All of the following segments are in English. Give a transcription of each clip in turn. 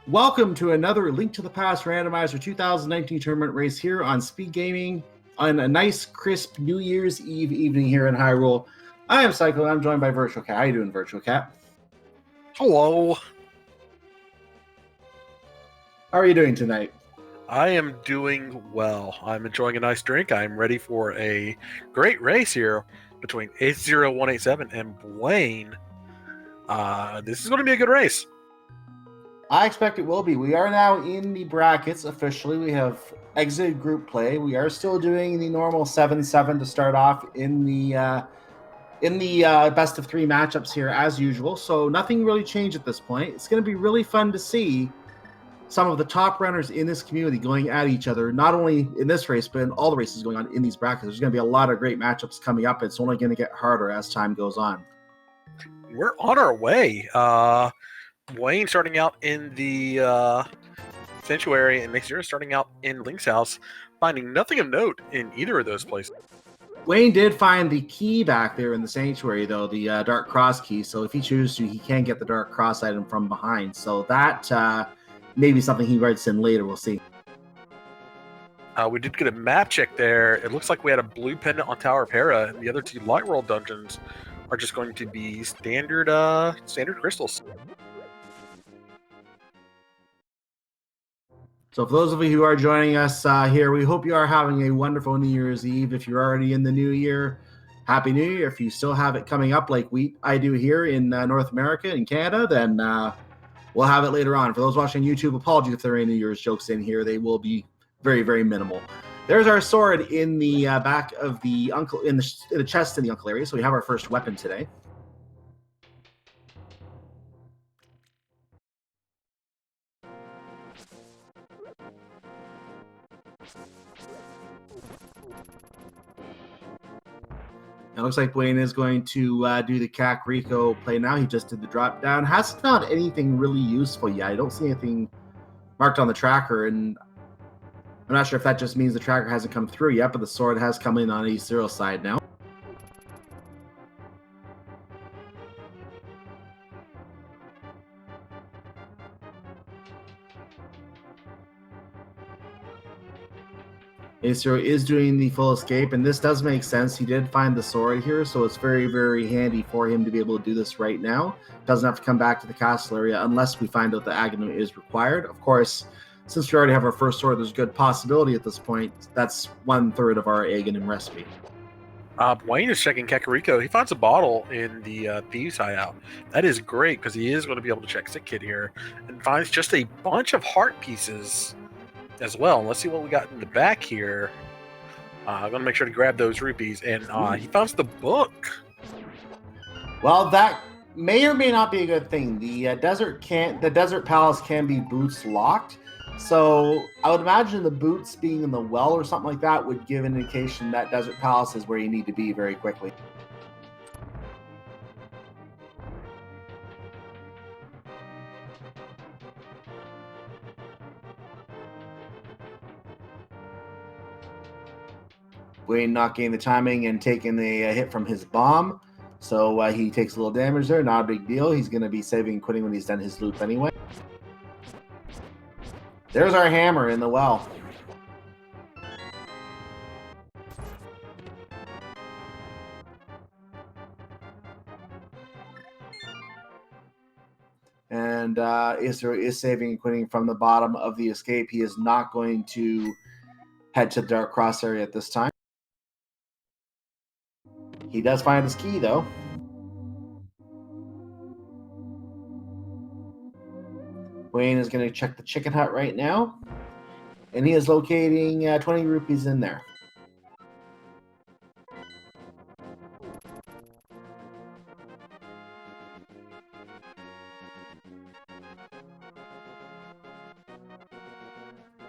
Welcome to another Link to the Past Randomizer 2019 tournament race here on Speed Gaming on a nice, crisp New Year's Eve evening here in Hyrule. I am Psycho, and I'm joined by Virtual Cat. How you doing, Virtual Cat? Hello. How are you doing tonight? I am doing well. I'm enjoying a nice drink. I'm ready for a great race here between AceZer0187 and Buane. This is going to be a good race. I expect it will be. We are now in the brackets officially. We have exited group play. We are still doing the normal 7-7 to start off in the best of three matchups here as usual. So nothing really changed at this point. It's going to be really fun to see some of the top runners in this community going at each other, not only in this race, but in all the races going on in these brackets. There's going to be a lot of great matchups coming up. It's only going to get harder as time goes on. We're on our way. Wayne starting out in the Sanctuary and AceZer starting out in Link's house, finding nothing of note in either of those places. Wayne did find the key back there in the Sanctuary, though, the Dark Cross key. So if he chooses to, he can get the Dark Cross item from behind. So that may be something he writes in later. We'll see. We did get a map check there. It looks like we had a blue pendant on Tower Para, and the other two Light World dungeons are just going to be standard crystals. So for those of you who are joining us here, we hope you are having a wonderful New Year's Eve. If you're already in the new year, Happy New Year. If you still have it coming up like I do here in North America and Canada, then we'll have it later on. For those watching YouTube, apologies if there are any New Year's jokes in here. They will be very, very minimal. There's our sword in the back of the uncle, in the chest in the uncle area. So we have our first weapon today. It looks like Buane is going to do the Kakariko play now. He just did the drop down. Hasn't found anything really useful yet. I don't see anything marked on the tracker, and I'm not sure if that just means the tracker hasn't come through yet, but the sword has come in on AceZer's side now. AceZer is doing the full escape, and this does make sense. He did find the sword here, so it's very, very handy for him to be able to do this right now. Doesn't have to come back to the castle area unless we find out the Aghanim is required. Of course, since we already have our first sword, there's a good possibility at this point. That's 1/3 of our Aghanim recipe. Wayne is checking Kakariko. He finds a bottle in the Thieves' Hideout. That is great because he is going to be able to check Sick Kid here and finds just a bunch of heart pieces as well. Let's see what we got in the back here. I'm going to make sure to grab those rupees. And he finds the book. Well, that may or may not be a good thing. The desert palace can be boots locked. So I would imagine the boots being in the well or something like that would give an indication that desert palace is where you need to be very quickly. Buane not getting the timing and taking a hit from his bomb. So he takes a little damage there. Not a big deal. He's going to be saving and quitting when he's done his loop anyway. There's our hammer in the well. And AceZer is saving and quitting from the bottom of the escape. He is not going to head to the Dark Cross area at this time. He does find his key, though. Wayne is going to check the chicken hut right now. And he is locating 20 rupees in there.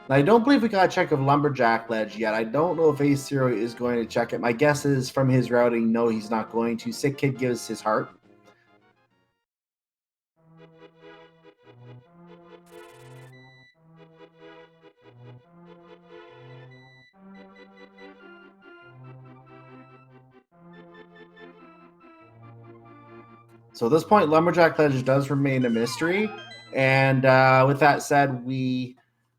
Now, I don't believe we got a check of Lumberjack Ledge yet. I don't know if AceZer is going to check it. My guess is from his routing, no, he's not going to. Sick Kid gives his heart. So at this point, Lumberjack Ledge does remain a mystery. And with that said, we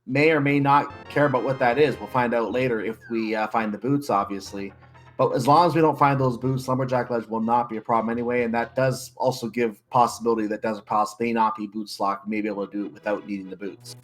may or may not care about what that is. We'll find out later if we find the boots, obviously. But as long as we don't find those boots, Lumberjack Ledge will not be a problem anyway. And that does also give possibility that Desert Palace may not be boots locked. We may be able to do it without needing the boots.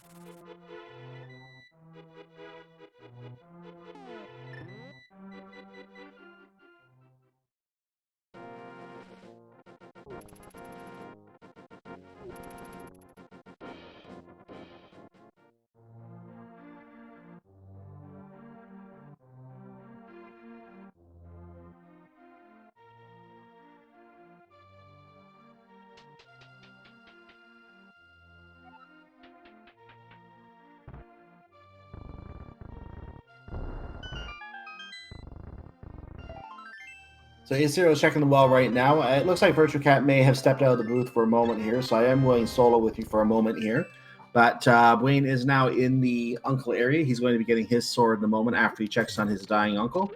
So AceZer is checking the well right now. It looks like Virtual Cat may have stepped out of the booth for a moment here, so I am willing to solo with you for a moment here. But Buane is now in the uncle area. He's going to be getting his sword in a moment after he checks on his dying uncle.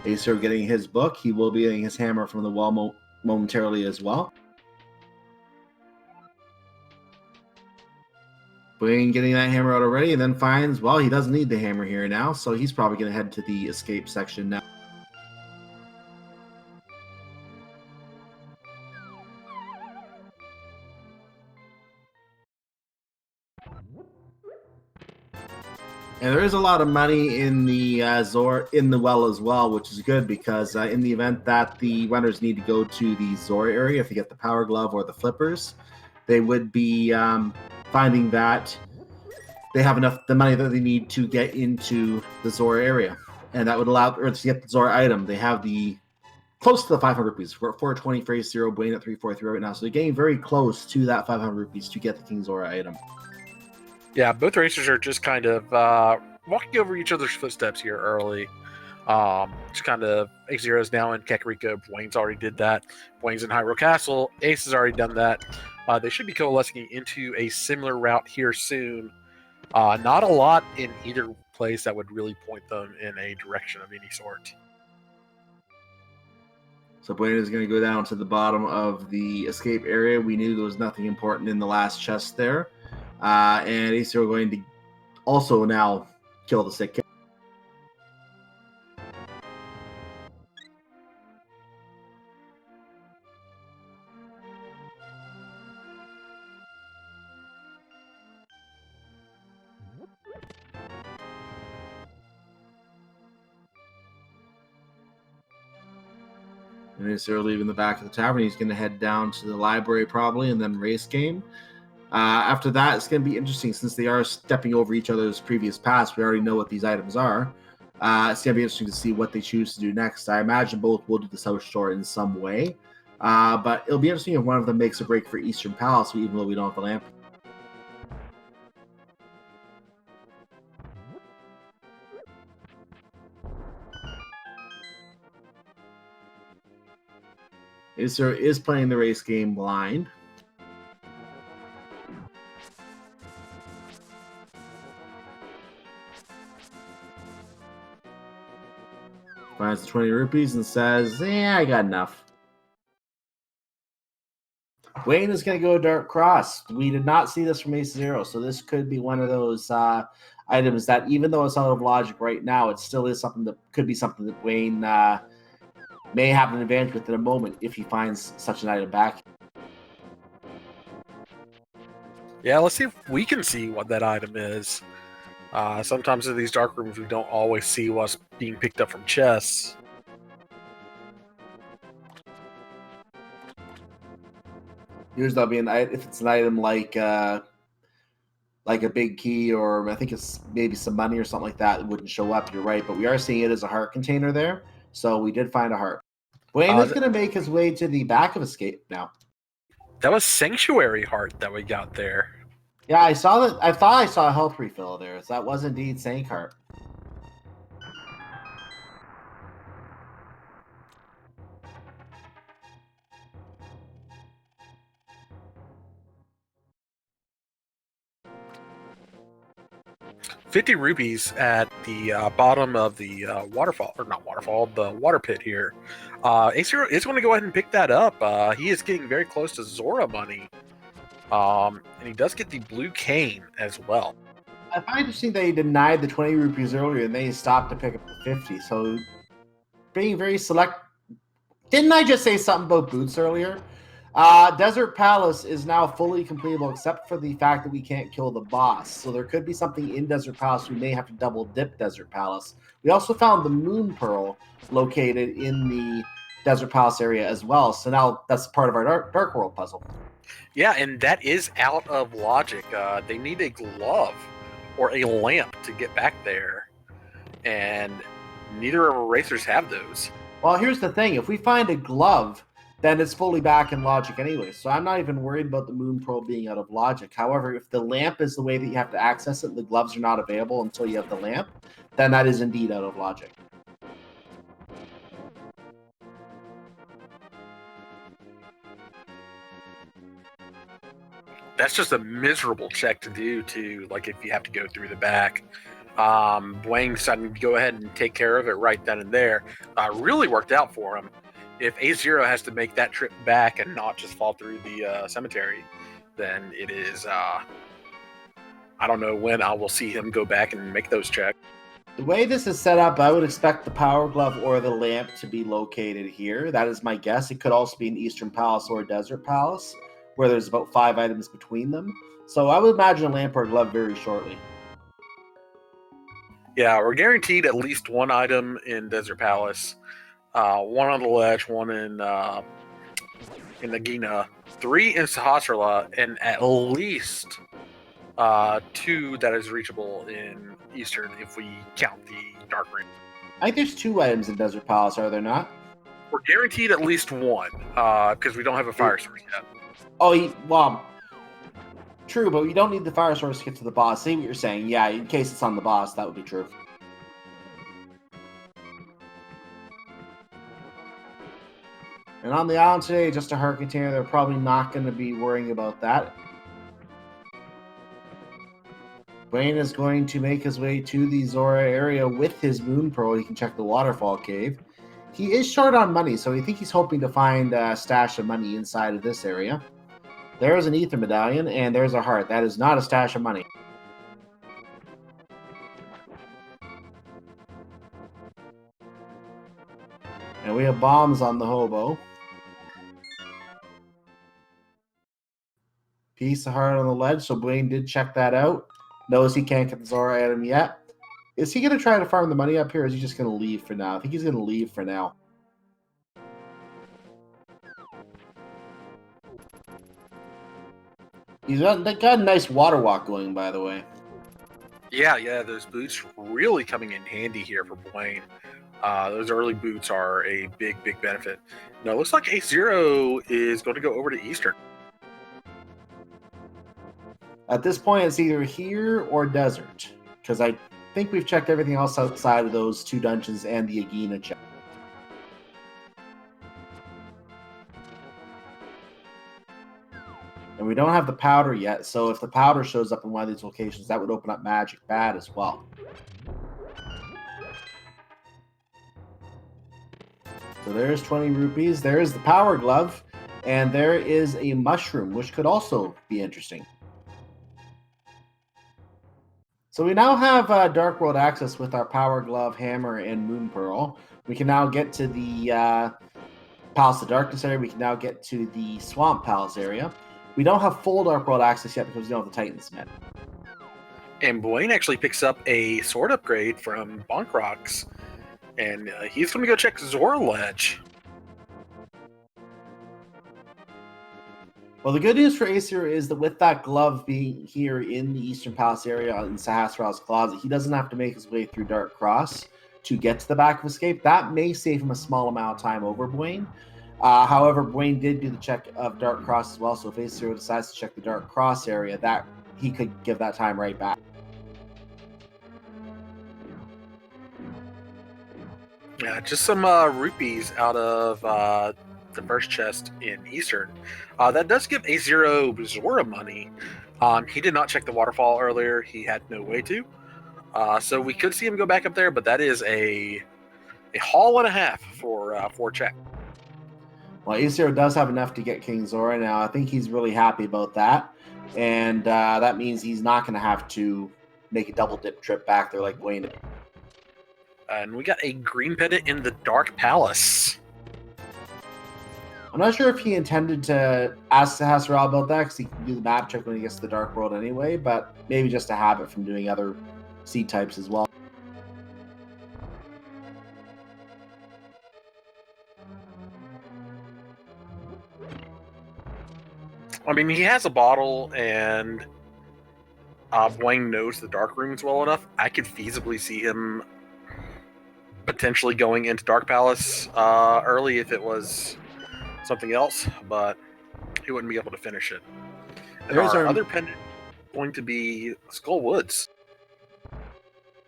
AceZer getting his book. He will be getting his hammer from the well momentarily as well. Buane getting that hammer out already, and then finds, well, he doesn't need the hammer here now, so he's probably going to head to the escape section now. And there is a lot of money in the in the well as well, which is good because in the event that the runners need to go to the Zora area, if they get the power glove or the flippers, they would be finding that they have enough the money that they need to get into the Zora area, and that would allow or to get the Zora item. They have the close to the 500 rupees. We're at 420 for AceZer, Buane at 343 right now, so they're getting very close to that 500 rupees to get the King Zora item. Yeah, both racers are just kind of walking over each other's footsteps here early. Just kind of AceZer is now in Kakariko. Buane's already did that. Buane's in Hyrule Castle. Ace has already done that. They should be coalescing into a similar route here soon. Not a lot in either place that would really point them in a direction of any sort. So Buane is going to go down to the bottom of the escape area. We knew there was nothing important in the last chest there. And AceZer going to also now kill the sick kid. And AceZer leaving the back of the tavern. He's going to head down to the library probably and then race game. After that, it's going to be interesting since they are stepping over each other's previous paths. We already know what these items are. It's going to be interesting to see what they choose to do next. I imagine both will do the South Shore in some way. But it'll be interesting if one of them makes a break for Eastern Palace, even though we don't have the lamp. AceZer is playing the race game blind. Finds the 20 rupees and says, I got enough. Buane is going to go Dark Cross. We did not see this from AceZer, so this could be one of those items that, even though it's out of logic right now, it still is something that could be something that Buane may have an advantage with in a moment if he finds such an item back. Yeah, let's see if we can see what that item is. Sometimes in these dark rooms, we don't always see what's being picked up from chests. Usually that'll be if it's an item like a big key, or I think it's maybe some money or something like that, it wouldn't show up. You're right, but we are seeing it as a heart container there, so we did find a heart. Buane is going to make his way to the back of escape now. That was Sanctuary Heart that we got there. Yeah, I saw that. I thought I saw a health refill there. So that was indeed Sank Heart. 50 rupees at the bottom of the waterfall, or not waterfall, the water pit here. AceZer is going to go ahead and pick that up. He is getting very close to Zora money. And he does get the blue cane as well. I find interesting that he denied the 20 rupees earlier and then he stopped to pick up the 50. So being very select. Didn't I just say something about boots earlier? Desert Palace is now fully completable except for the fact that we can't kill the boss. So there could be something in Desert Palace. We may have to double dip Desert Palace. We also found the Moon Pearl located in the Desert Palace area as well. So now that's part of our Dark World puzzle. Yeah, and that is out of logic. They need a glove or a lamp to get back there. And neither of our racers have those. Well, here's the thing. If we find a glove, then it's fully back in logic anyway. So I'm not even worried about the Moon Pearl being out of logic. However, if the lamp is the way that you have to access it and the gloves are not available until you have the lamp, then that is indeed out of logic. That's just a miserable check to do, too, like if you have to go through the back. Buane decided to go ahead and take care of it right then and there. Really worked out for him. If AceZer has to make that trip back and not just fall through the cemetery, then it is, I don't know when I will see him go back and make those checks. The way this is set up, I would expect the Power Glove or the lamp to be located here. That is my guess. It could also be in Eastern Palace or Desert Palace, where there's about 5 items between them. So I would imagine a lamp or a glove very shortly. Yeah, we're guaranteed at least one item in Desert Palace. One on the ledge, one in Nagina, 3 in Sahasrara, and at least 2 that is reachable in Eastern if we count the Dark Ring. I think there's 2 items in Desert Palace, are there not? We're guaranteed at least one because we don't have a fire source yet. Oh, well, true, but you don't need the fire source to get to the boss. See what you're saying. Yeah, in case it's on the boss, that would be true. And on the island today, just a heart container. They're probably not going to be worrying about that. Buane is going to make his way to the Zora area with his Moon Pearl. He can check the waterfall cave. He is short on money, so I think he's hoping to find a stash of money inside of this area. There's an ether medallion, and there's a heart. That is not a stash of money. And we have bombs on the hobo. Piece of heart on the ledge, so Buane did check that out. Knows he can't get the Zora item yet. Is he going to try to farm the money up here, or is he just going to leave for now? I think he's going to leave for now. He's got a nice water walk going, by the way. Yeah, those boots really coming in handy here for Buane. Those early boots are a big benefit. Now, it looks like AceZer is going to go over to Eastern. At this point, it's either here or Desert, because I think we've checked everything else outside of those 2 dungeons and the Agina check. And we don't have the powder yet, so if the powder shows up in one of these locations, that would open up Magic Bad as well. So there's 20 rupees. There is the Power Glove, and there is a mushroom, which could also be interesting. So we now have Dark World access with our Power Glove, Hammer, and Moon Pearl. We can now get to the Palace of Darkness area. We can now get to the Swamp Palace area. We don't have full Dark World access yet because we don't have the Titansmith. And Buane actually picks up a sword upgrade from Bonkrox. And he's going to go check Zora Ledge. Well, the good news for AceZer is that with that glove being here in the Eastern Palace area in Sahasrara's closet, he doesn't have to make his way through Dark Cross to get to the back of Escape. That may save him a small amount of time over Buane. However, Buane did do the check of Dark Cross as well, so if AceZer decides to check the Dark Cross area, that he could give that time right back. Yeah, just some rupees out of the first chest in Eastern. That does give AceZer Zora money. He did not check the waterfall earlier. He had no way to. So we could see him go back up there, but that is a haul and a half for check. Well, AceZer does have enough to get King Zora now. I think he's really happy about that. And that means he's not going to have to make a double dip trip back there like Buane. And we got a green pendant in the Dark Palace. I'm not sure if he intended to ask Sahasra about that because he can do the map check when he gets to the Dark World anyway, but maybe just a habit from doing other seed types as well. I mean, he has a bottle, and Buane knows the dark rooms well enough. I could feasibly see him potentially going into Dark Palace early if it was something else, but he wouldn't be able to finish it. And our other pendant going to be Skull Woods.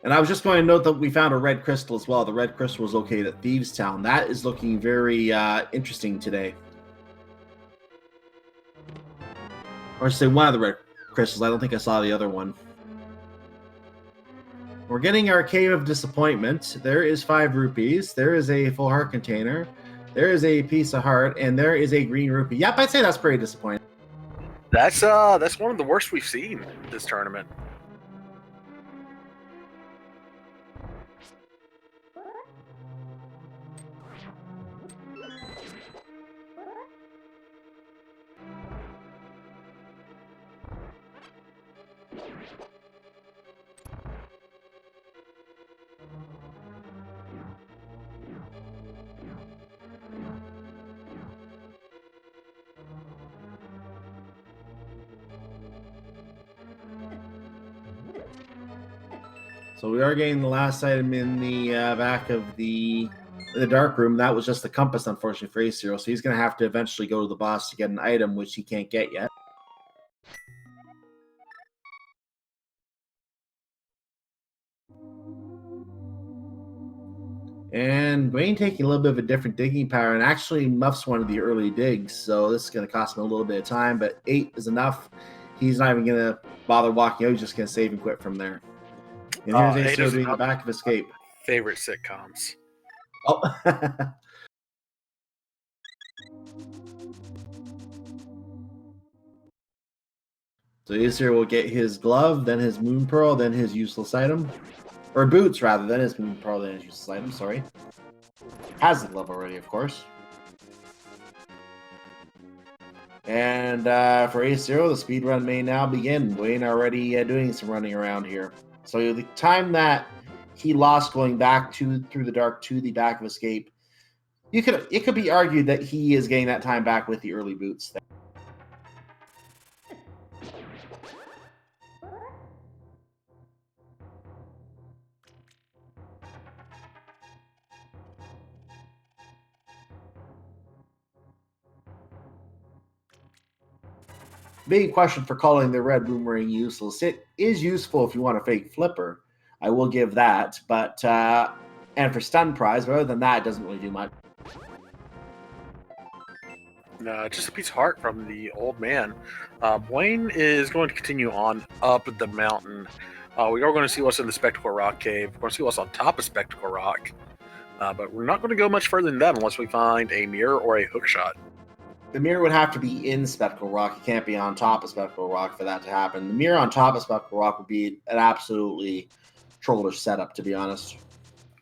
And I was just going to note that we found a red crystal as well. The red crystal was located at Thieves Town. That is looking very interesting today. Or say one of the red crystals. I don't think I saw the other one. We're getting our Cave of Disappointment. There is 5 rupees. There is a full heart container. There is a piece of heart, and there is a green rupee. Yep, I'd say that's pretty disappointing. That's one of the worst we've seen this tournament. So we are getting the last item in the back of the dark room. That was just the compass, unfortunately, for AceZer. So he's going to have to eventually go to the boss to get an item, which he can't get yet. And Buane taking a little bit of a different digging pattern and actually muffs one of the early digs. So this is going to cost him a little bit of time, but 8 is enough. He's not even going to bother walking out. He's just going to save and quit from there. And here's AceZer doing the back of escape. Favorite sitcoms. Oh. So AceZer will get his glove, then his moon pearl, then his useless item. Or boots, rather, then his moon pearl, then his useless item, sorry. Has the glove already, of course. And for AceZer, the speed run may now begin. Buane already doing some running around here. So the time that he lost going back through the dark to the back of escape, it could be argued that he is getting that time back with the early boots there. Big question for calling the red boomerang useless. It is useful if you want a fake flipper. I will give that, but and for stun prize, but other than that, it doesn't really do much. Just a piece of heart from the old man. Buane is going to continue on up the mountain. We are going to see what's in the Spectacle Rock Cave. We're going to see what's on top of Spectacle Rock. But we're not going to go much further than that unless we find a mirror or a hookshot. The mirror would have to be in Spectacle Rock. It can't be on top of Spectacle Rock for that to happen. The mirror on top of Spectacle Rock would be an absolutely trollish setup, to be honest.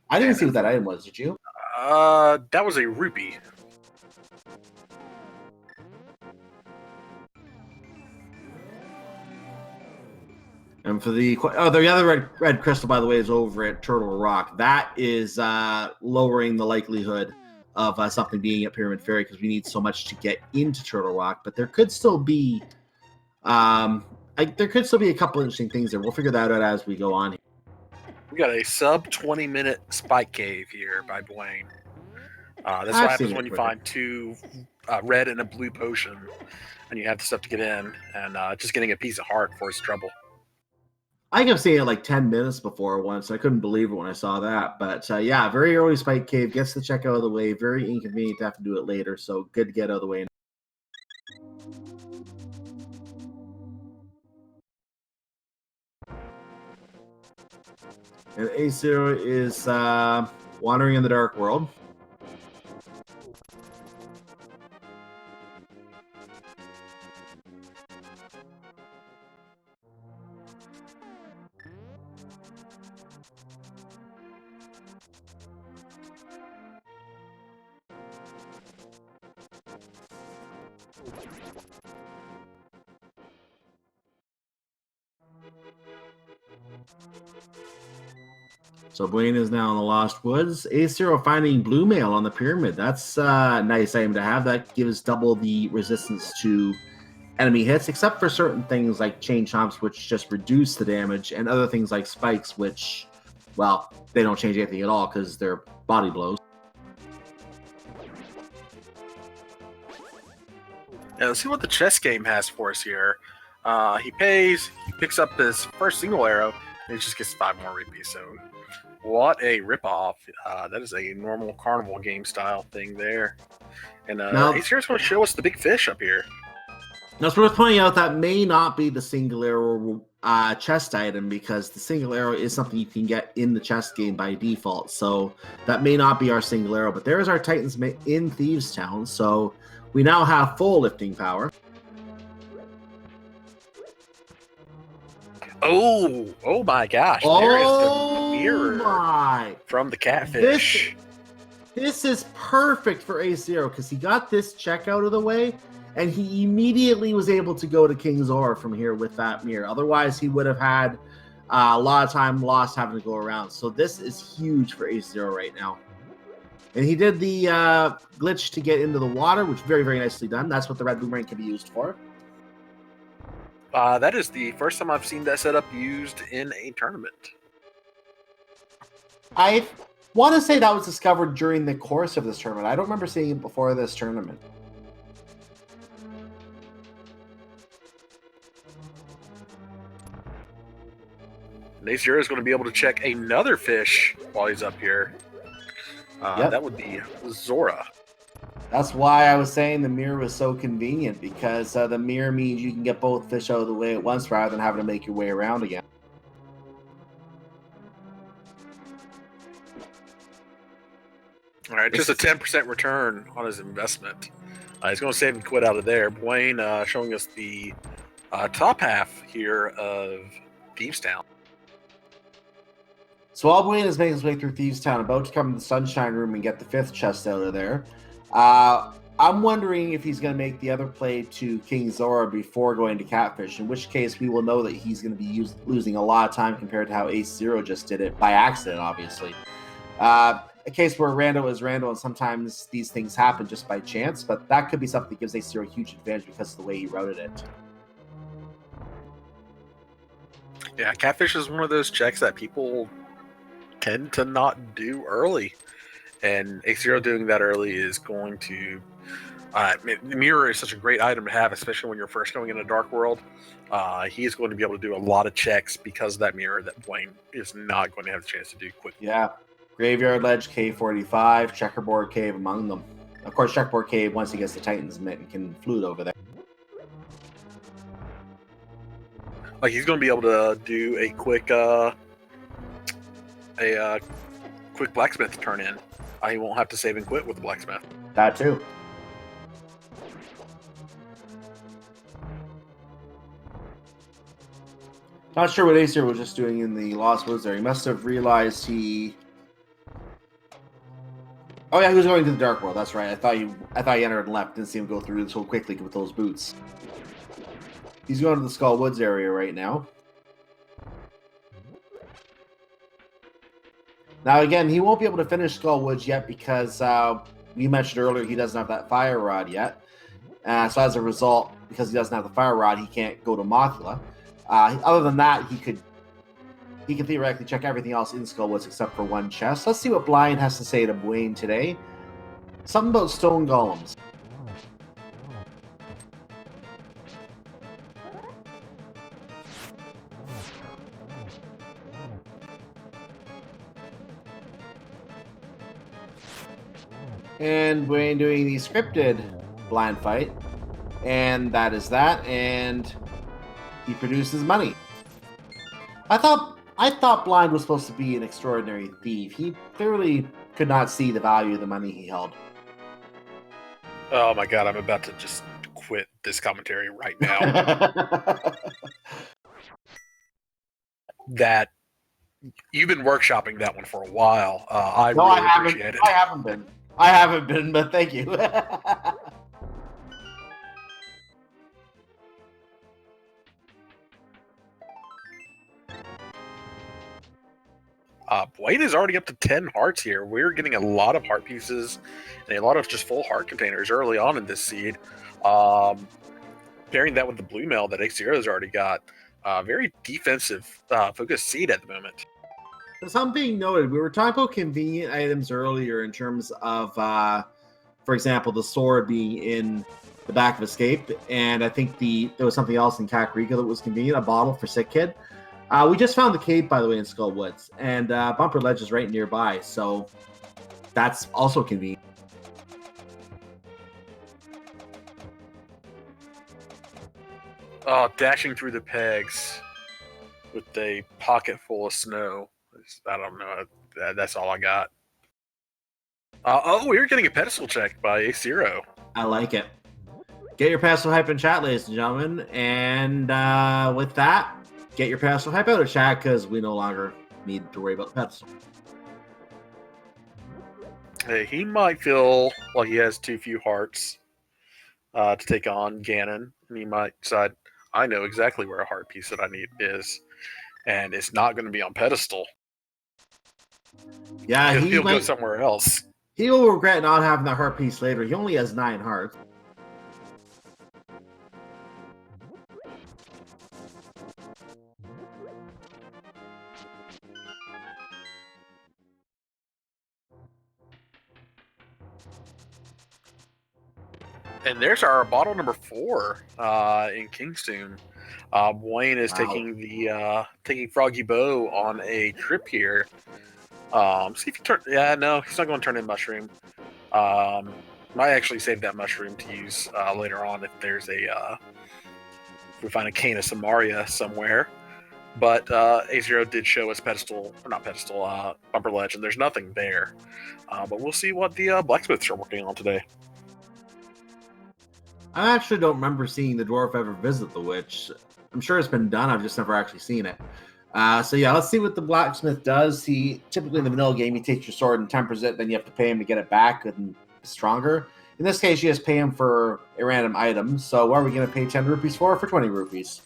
I didn't see what that item was, did you? That was a rupee. And for the other red crystal, by the way, is over at Turtle Rock. That is lowering the likelihood of something being at Pyramid Ferry because we need so much to get into Turtle Rock. But there could still be a couple interesting things there. We'll figure that out as we go on. We got a sub 20-minute spike cave here by Buane. That's what happens when you find 2 red and a blue potion, and you have the stuff to get in, and just getting a piece of heart for his trouble. I think I've seen it like 10 minutes before once. I couldn't believe it when I saw that. But yeah, very early spike cave, gets the check out of the way. Very inconvenient to have to do it later, so good to get out of the way. And AceZer is wandering in the dark world. So Buane is now in the Lost Woods. AceZer finding blue mail on the pyramid. That's a nice item to have. That gives double the resistance to enemy hits, except for certain things like chain chomps, which just reduce the damage, and other things like spikes, which, well, they don't change anything at all because they're body blows. Yeah, let's see what the chess game has for us here. He pays, he picks up his first single arrow, and he just gets 5 more rupees. So, what a ripoff! That is a normal carnival game style thing there. And AceZer is going to show us the big fish up here. Now, it's worth pointing out that may not be the single arrow chest item, because the single arrow is something you can get in the chest game by default. So that may not be our single arrow, but there is our Titans in Thieves Town. So we now have full lifting power. Oh my gosh! There is the mirror from the catfish. This is perfect for AceZer because he got this check out of the way, and he immediately was able to go to King Zor from here with that mirror. Otherwise, he would have had a lot of time lost having to go around. So this is huge for AceZer right now. And he did the glitch to get into the water, which very, very nicely done. That's what the red boomerang can be used for. That is the first time I've seen that setup used in a tournament. I want to say that was discovered during the course of this tournament. I don't remember seeing it before this tournament. AceZer is going to be able to check another fish while he's up here. Yep. That would be Zora. That's why I was saying the mirror was so convenient, because the mirror means you can get both fish out of the way at once rather than having to make your way around again. All right, just a 10% return on his investment. He's going to save and quit out of there. Buane showing us the top half here of Thieves Town. So while Buane is making his way through Thieves Town, about to come to the Sunshine Room and get the 5th chest out of there, I'm wondering if he's going to make the other play to King Zora before going to Catfish, in which case we will know that he's going to be losing a lot of time compared to how AceZer just did it by accident, obviously. A case where Rando is Rando, and sometimes these things happen just by chance, but that could be something that gives AceZer a huge advantage because of the way he routed it. Yeah, Catfish is one of those checks that people tend to not do early. And AceZer doing that early is going to... the mirror is such a great item to have, especially when you're first going in a dark world. He is going to be able to do a lot of checks because of that mirror that Buane is not going to have a chance to do quickly. Yeah. Graveyard Ledge, Cave 45, Checkerboard Cave among them. Of course, Checkerboard Cave, once he gets the Titan's Mitt, can flute over there. Like, he's going to be able to do a quick quick blacksmith turn in. He won't have to save and quit with the blacksmith. That too. Not sure what AceZer was just doing in the Lost Woods there. He must have realized he... Oh yeah, he was going to the Dark World. That's right. I thought he entered and left. Didn't see him go through so quickly with those boots. He's going to the Skull Woods area right now. Now again, he won't be able to finish Skull Woods yet because we mentioned earlier he doesn't have that fire rod yet. So as a result, because he doesn't have the fire rod, he can't go to Mothula. Other than that, he can theoretically check everything else in Skull Woods except for one chest. Let's see what Blind has to say to Buane today. Something about stone golems. And Buane doing the scripted blind fight. And that is that. And he produces money. I thought I thought Blind was supposed to be an extraordinary thief. He clearly could not see the value of the money he held. Oh my god, I'm about to just quit this commentary right now. That you've been workshopping that one for a while. I really appreciate it. I haven't been. I haven't been, but thank you. Buane is already up to 10 hearts here. We're getting a lot of heart pieces and a lot of just full heart containers early on in this seed. Pairing that with the blue mail that AceZer0187's already got. Very defensive focused seed at the moment. Something being noted, we were talking about convenient items earlier in terms of, for example, the sword being in the back of Escape, and I think there was something else in Kakariko that was convenient, a bottle for Sick Kid. We just found the cave, by the way, in Skull Woods, and Bumper Ledge is right nearby, so that's also convenient. Oh, dashing through the pegs with a pocket full of snow. I don't know. That's all I got. We're getting a pedestal check by AceZer0187. I like it. Get your pedestal hype in chat, ladies and gentlemen, and with that, get your pedestal hype out of chat because we no longer need to worry about the pedestal. Hey, he might feel like he has too few hearts to take on Ganon, and he might decide, I know exactly where a heart piece that I need is, and it's not going to be on pedestal. Yeah, he'll go somewhere else. He will regret not having that heart piece later. He only has 9 hearts. And there's our bottle number 4 in Kingstoon. Buane is taking Froggy Bow on a trip here. See if he turn. Yeah, no, he's not going to turn in Mushroom. Might actually save that Mushroom to use later on if there's if we find a Cane of Samaria somewhere. But AceZer0187 did show us Bumper Ledge, and there's nothing there. But we'll see what the blacksmiths are working on today. I actually don't remember seeing the dwarf ever visit the witch. I'm sure it's been done. I've just never actually seen it. So yeah, let's see what the blacksmith does. He typically in the vanilla game, he takes your sword and tempers it, then you have to pay him to get it back and stronger. In this case, you just pay him for a random item. So what are we going to pay 10 rupees for 20 rupees?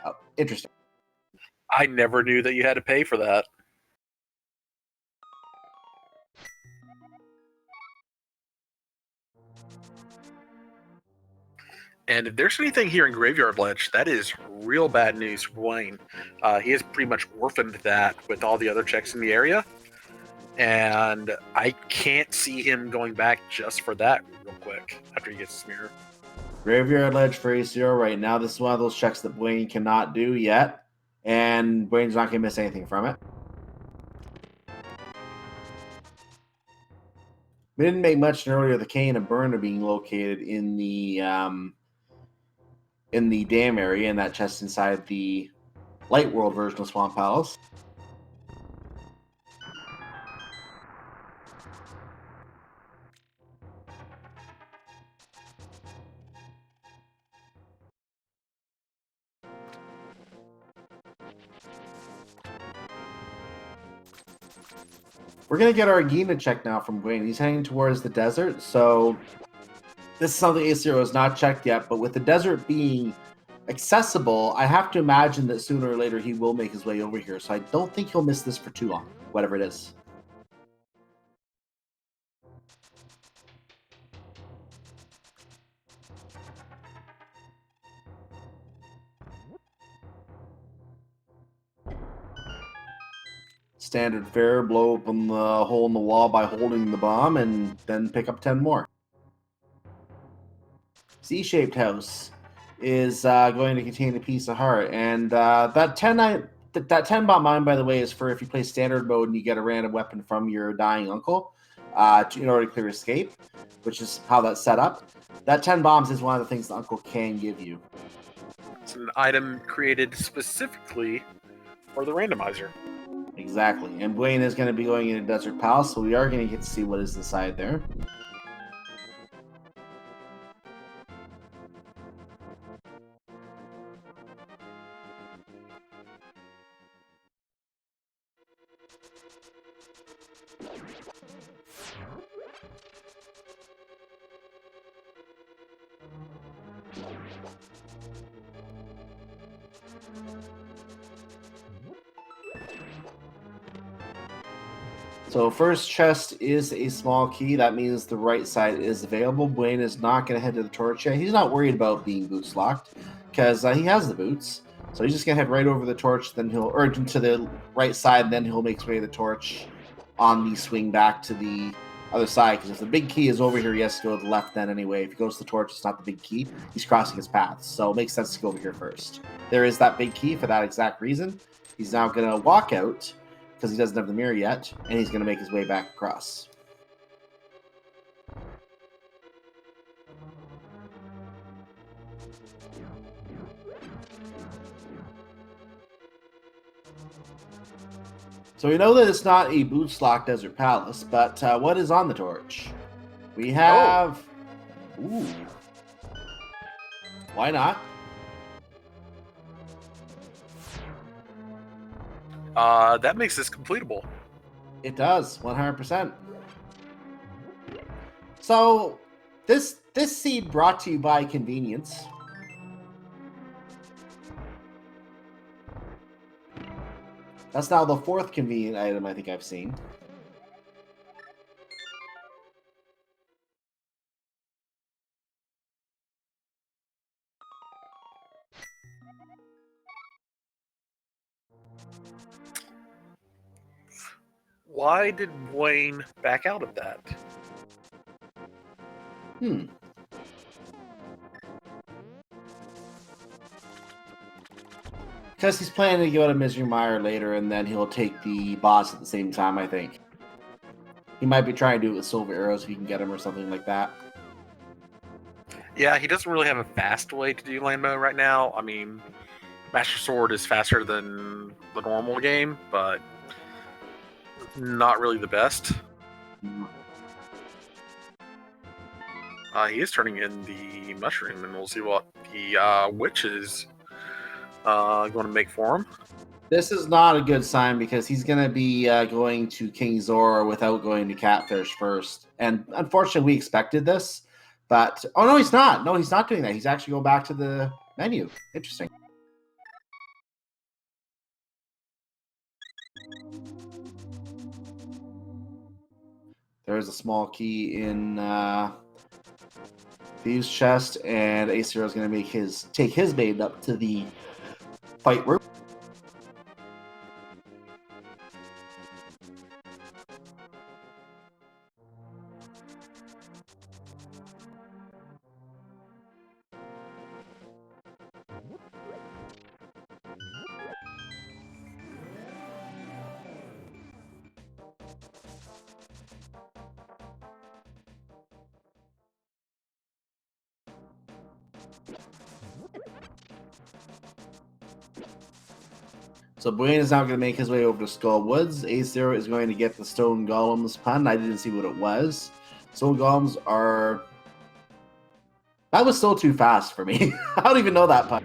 Oh, interesting. I never knew that you had to pay for that. And if there's anything here in Graveyard Ledge, that is real bad news for Buane. He has pretty much orphaned that with all the other checks in the area. And I can't see him going back just for that real quick after he gets his mirror. Graveyard Ledge for AceZer0187 right now. This is one of those checks that Buane cannot do yet. And Buane's not going to miss anything from it. We didn't make much earlier. The Cane of Burn are being located in the dam area, and that chest inside the Light World version of Swamp Palace. We're going to get our Gina check now from Buane. He's heading towards the desert, so this is something AceZer0187 has not checked yet, but with the desert being accessible, I have to imagine that sooner or later he will make his way over here, so I don't think he'll miss this for too long, whatever it is. Standard fare, blow open the hole in the wall by holding the bomb, and then pick up 10 more. C-shaped house is going to contain a piece of heart, and that 10 bomb mine, by the way, is for if you play standard mode and you get a random weapon from your dying uncle in order to clear escape, which is how that's set up. That 10 bombs is one of the things the uncle can give you. It's an item created specifically or the randomizer. Exactly. And Buane is going to be going into Desert Palace, so we are going to get to see what is inside there. So first chest is a small key. That means the right side is available. Buane is not going to head to the torch yet. He's not worried about being boots locked because he has the boots. So he's just going to head right over the torch, then he'll urge to the right side, then he'll make his way to the torch on the swing back to the other side. Because if the big key is over here, he has to go to the left then anyway. If he goes to the torch, it's not the big key. He's crossing his path. So it makes sense to go over here first. There is that big key for that exact reason. He's now going to walk out because he doesn't have the mirror yet, and he's going to make his way back across. So we know that it's not a boots locked desert palace, but what is on the torch? We have... Ooh. Why not? That makes this completable. It does, 100%. So, this seed brought to you by convenience. That's now the fourth convenient item I think I've seen. Why did Wayne back out of that? Because he's planning to go to Misery Mire later, and then he'll take the boss at the same time, I think. He might be trying to do it with silver arrows if you can get him or something like that. Yeah, he doesn't really have a fast way to do land mode right now. I mean, Master Sword is faster than the normal game, but not really the best. He is turning in the mushroom, and we'll see what the witch is going to make for him. This is not a good sign because he's going to be going to King Zora without going to Catfish first. And unfortunately, we expected this. But, oh, no, he's not. No, he's not doing that. He's actually going back to the menu. Interesting. There's a small key in Thieves' chest, and AceZer is going to take his maiden up to the fight room. So Buane is now going to make his way over to Skull Woods. AceZer is going to get the Stone Golems pun. I didn't see what it was. Stone Golems are... That was still too fast for me. I don't even know that pun.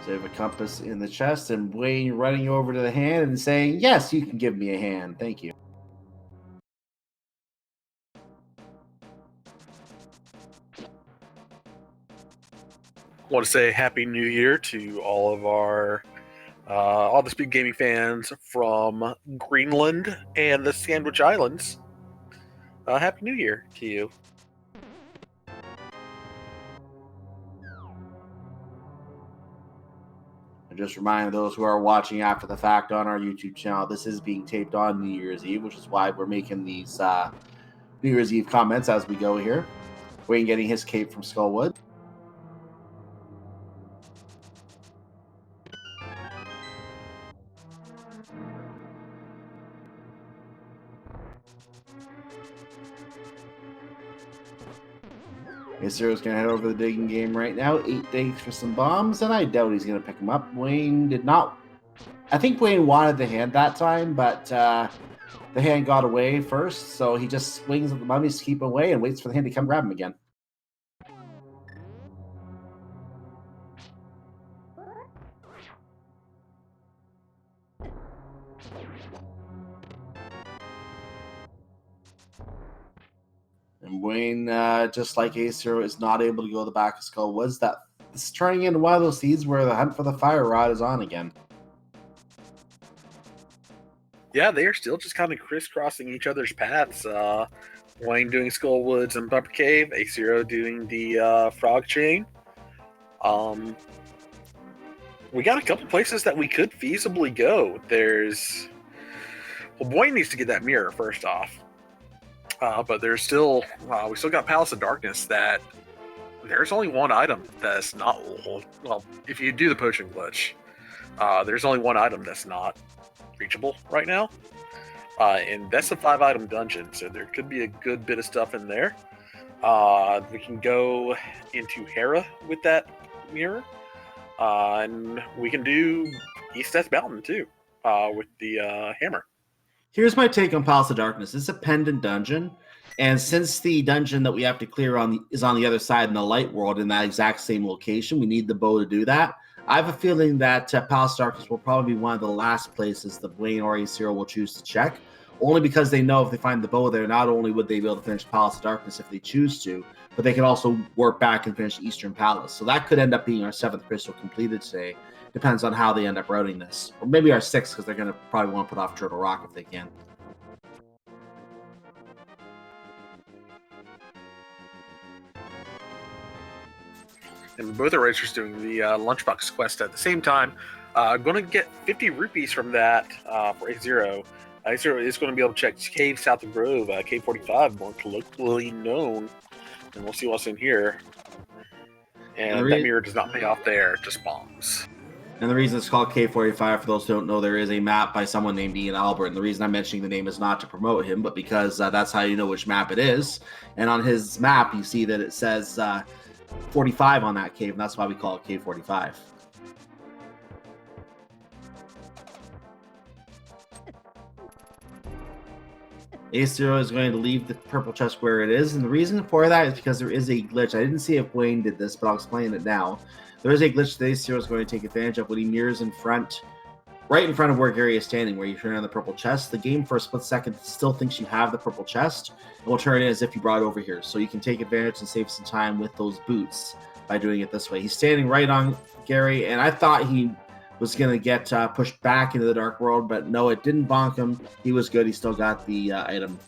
So we have a compass in the chest, and Buane running over to the hand and saying, "Yes, you can give me a hand. Thank you." I want to say Happy New Year to all of our all the Speed Gaming fans from Greenland and the Sandwich Islands. Happy New Year to you. I just remind those who are watching after the fact on our YouTube channel, this is being taped on New Year's Eve, which is why we're making these New Year's Eve comments as we go here. Wayne getting his cape from Skullwood. AceZero's going to head over to the digging game right now. 8 digs for some bombs, and I doubt he's going to pick them up. Buane did not. I think Buane wanted the hand that time, but the hand got away first, so he just swings at the mummies to keep away and waits for the hand to come grab him again. And Buane, just like AceZero, is not able to go to the back of Skull Woods. This is turning into one of those seeds where the hunt for the fire rod is on again. Yeah, they are still just kind of crisscrossing each other's paths. Buane doing Skull Woods and Bumper Cave, AceZero doing the Frog Chain. We got a couple places that we could feasibly go. Buane needs to get that mirror first off. But there's still, we still got Palace of Darkness that there's only one item that's not, well, if you do the potion glitch, there's only one item that's not reachable right now. And that's a 5-item dungeon, so there could be a good bit of stuff in there. We can go into Hera with that mirror. And we can do East Death Mountain too, with the hammer. Here's my take on Palace of Darkness. It's a pendant dungeon, and since the dungeon that we have to clear is on the other side in the light world in that exact same location, we need the bow to do that. I have a feeling that Palace of Darkness will probably be one of the last places that Buane or AceZero will choose to check, only because they know if they find the bow there, not only would they be able to finish Palace of Darkness if they choose to, but they can also work back and finish Eastern Palace. So that could end up being our 7th crystal completed today. Depends on how they end up routing this. Or maybe our 6th, because they're going to probably want to put off Turtle Rock if they can. And both are racers doing the Lunchbox quest at the same time. Going to get 50 rupees from that for AceZero. AceZero is going to be able to check Cave South of Grove, Cave 45, more colloquially known. And we'll see what's in here. And that mirror does not pay off there, just bombs. And the reason it's called K45, for those who don't know, there is a map by someone named Ian Albert. And the reason I'm mentioning the name is not to promote him, but because that's how you know which map it is. And on his map, you see that it says 45 on that cave, and that's why we call it K45. AceZero is going to leave the purple chest where it is, and the reason for that is because there is a glitch. I didn't see if Buane did this, but I'll explain it now. There is a glitch that AceZero is going to take advantage of when he mirrors in front, right in front of where Gary is standing, where you turn on the purple chest. The game for a split second still thinks you have the purple chest, and will turn it as if you brought it over here. So you can take advantage and save some time with those boots by doing it this way. He's standing right on Gary, and I thought he was going to get pushed back into the dark world, but no, it didn't bonk him. He was good. He still got the item.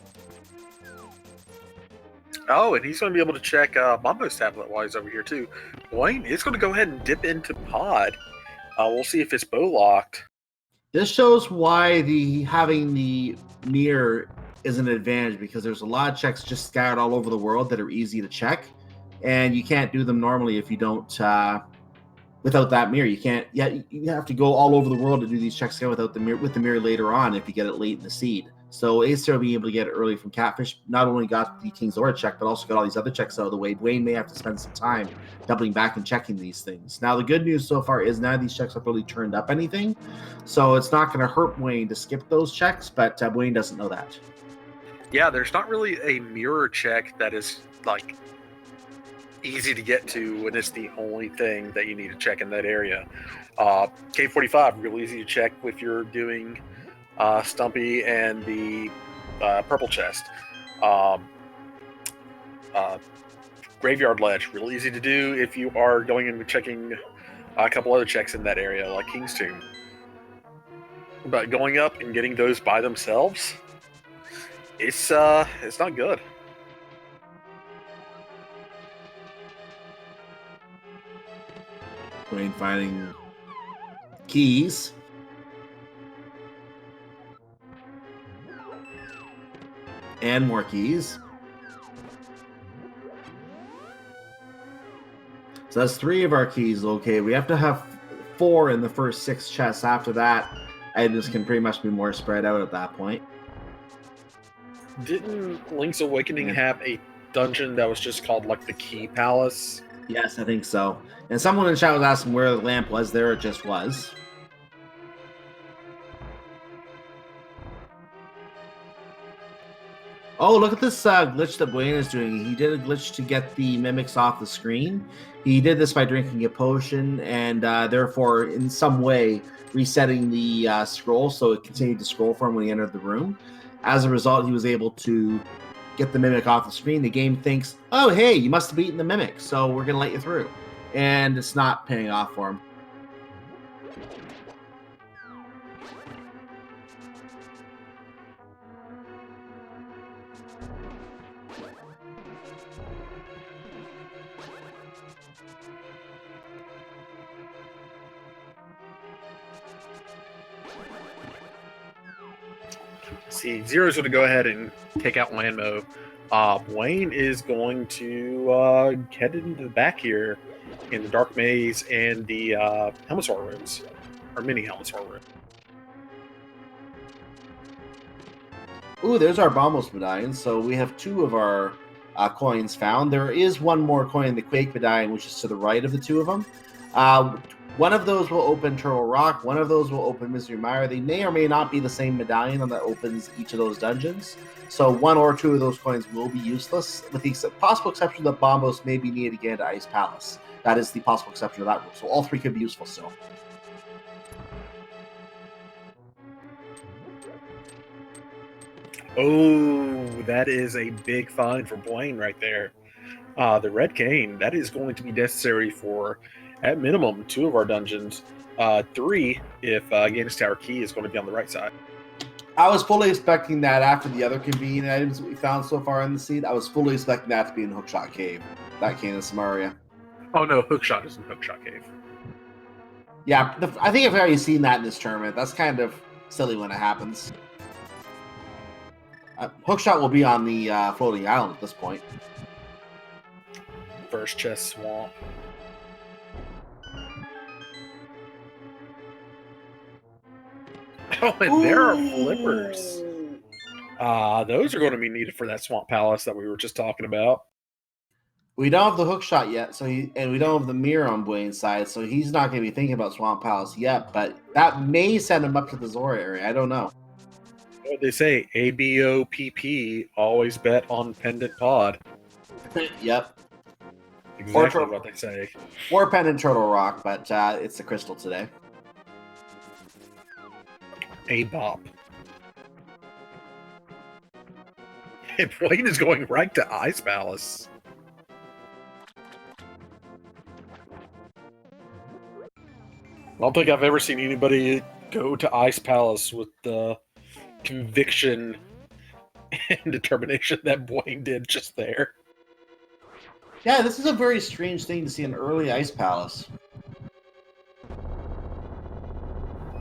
Oh, and he's going to be able to check Mambo's tablet while he's over here, too. Buane is going to go ahead and dip into Pod. We'll see if it's bow locked. This shows why having the mirror is an advantage, because there's a lot of checks just scattered all over the world that are easy to check, and you can't do them normally if you don't without that mirror. You can't. Yeah, you have to go all over the world to do these checks again without the mirror. With the mirror later on, if you get it late in the seed. So AceZero being able to get it early from Catfish not only got the King's Aura check, but also got all these other checks out of the way. Buane may have to spend some time doubling back and checking these things. Now, the good news so far is none of these checks have really turned up anything, so it's not going to hurt Buane to skip those checks, but Buane doesn't know that. Yeah, there's not really a mirror check that is, like, easy to get to when it's the only thing that you need to check in that area. K45, real easy to check if you're doing Stumpy and the purple chest. Graveyard Ledge, real easy to do if you are going and checking a couple other checks in that area, like King's Tomb. But going up and getting those by themselves, it's not good. Buane finding keys. And more keys. So that's 3 of our keys. Okay, we have to have 4 in the first 6 chests. After that, items can pretty much be more spread out at that point. Didn't Link's Awakening have a dungeon that was just called like the Key Palace? Yes, I think so. And someone in chat was asking where the lamp was. There it just was. Oh, look at this glitch that Buane is doing. He did a glitch to get the mimics off the screen. He did this by drinking a potion and therefore, in some way, resetting the scroll so it continued to scroll for him when he entered the room. As a result, he was able to get the mimic off the screen. The game thinks, oh, hey, you must have beaten the mimic, so we're going to let you through. And it's not paying off for him. See, Zero's going to go ahead and take out Landmo. Buane is going to head into the back here in the Dark Maze and the Helmsor rooms, or mini Helmsor room. Ooh, there's our Bombos medallion. So we have 2 of our coins found. There is one more coin in the Quake medallion, which is to the right of the 2 of them. One of those will open Turtle Rock. One of those will open Misery Mire. They may or may not be the same medallion that opens each of those dungeons. So 1 or 2 of those coins will be useless, with the possible exception that Bombos may be needed again to Ice Palace. That is the possible exception of that rule. So all 3 could be useful still. Oh, that is a big find for Buane right there. The Red Cane, that is going to be necessary for, at minimum, 2 of our dungeons. 3 if Gaines Tower Key is going to be on the right side. I was fully expecting that after the other convenient items that we found so far in the seed. I was fully expecting that to be in Hookshot Cave. That came in Samaria. Oh no, Hookshot is in Hookshot Cave. Yeah, I think I've already seen that in this tournament. That's kind of silly when it happens. Hookshot will be on the floating island at this point. First chest swamp. Oh, and there are flippers. Those are going to be needed for that swamp palace that we were just talking about. We don't have the hookshot yet, and we don't have the mirror on Buane's side, so he's not going to be thinking about Swamp Palace yet. But that may send him up to the Zora area. I don't know. What they say, ABOPP, always bet on Pendant Pod. Yep. Exactly what they say. Or Pendant Turtle Rock, but it's the crystal today. A bop. And Buane is going right to Ice Palace. I don't think I've ever seen anybody go to Ice Palace with the conviction and determination that Buane did just there. Yeah, this is a very strange thing to see an early Ice Palace.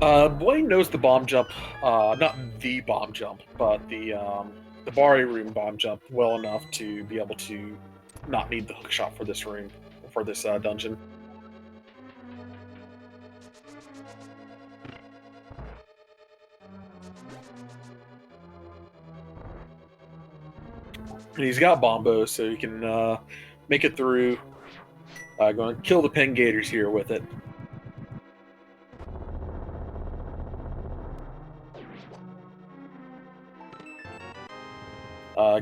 Buane knows the bomb jump, not the bomb jump, but the Bari room bomb jump well enough to be able to not need the hookshot for this room, for this dungeon. And he's got Bombo, so he can make it through. Going to kill the Pen Gators here with it.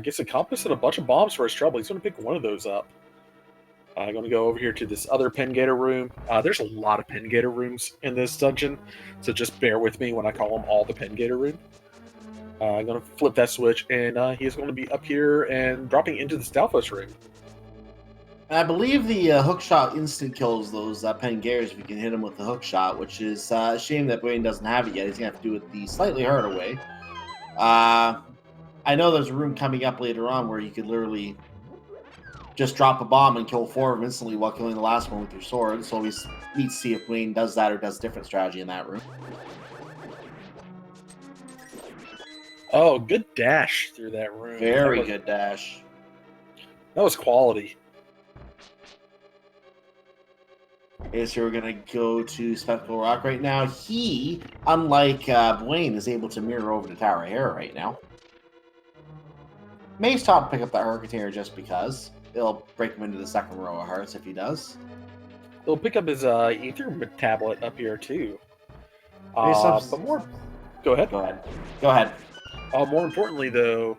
Gets a compass and a bunch of bombs for his trouble. He's going to pick one of those up. I'm going to go over here to this other Pen Gator room. There's a lot of Pen Gator rooms in this dungeon, so just bear with me when I call them all the Pen Gator room. I'm going to flip that switch, and he is going to be up here and dropping into the Stalfos room. I believe the hookshot instant kills those Pen Gators if you can hit them with the hookshot, which is a shame that Buane doesn't have it yet. He's going to have to do it the slightly harder way. I know there's a room coming up later on where you could literally just drop a bomb and kill 4 of them instantly while killing the last one with your sword. So we need to see if Buane does that or does a different strategy in that room. Oh, good dash through that room. Very good dash. That was quality. Okay, so we're going to go to Spectacle Rock right now. He, unlike Buane, is able to mirror over to Tower of Hera right now. may stop to pick up that heart container just because. It'll break him into the second row of hearts if he does. He'll pick up his ether tablet up here too. But more. Go ahead. Go ahead. More importantly, though,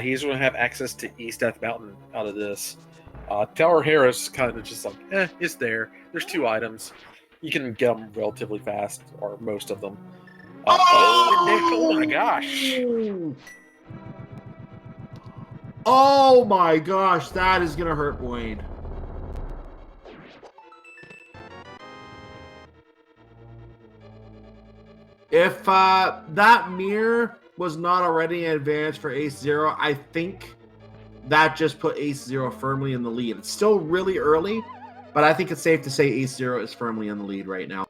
he's going to have access to East Death Mountain out of this. Tower Harris kind of just like, it's there. There's 2 items. You can get them relatively fast, or most of them. Oh my gosh! Oh my gosh, that is gonna hurt Buane. If that mirror was not already an advantage for AceZer, I think that just put AceZer firmly in the lead. It's still really early, but I think it's safe to say AceZer is firmly in the lead right now.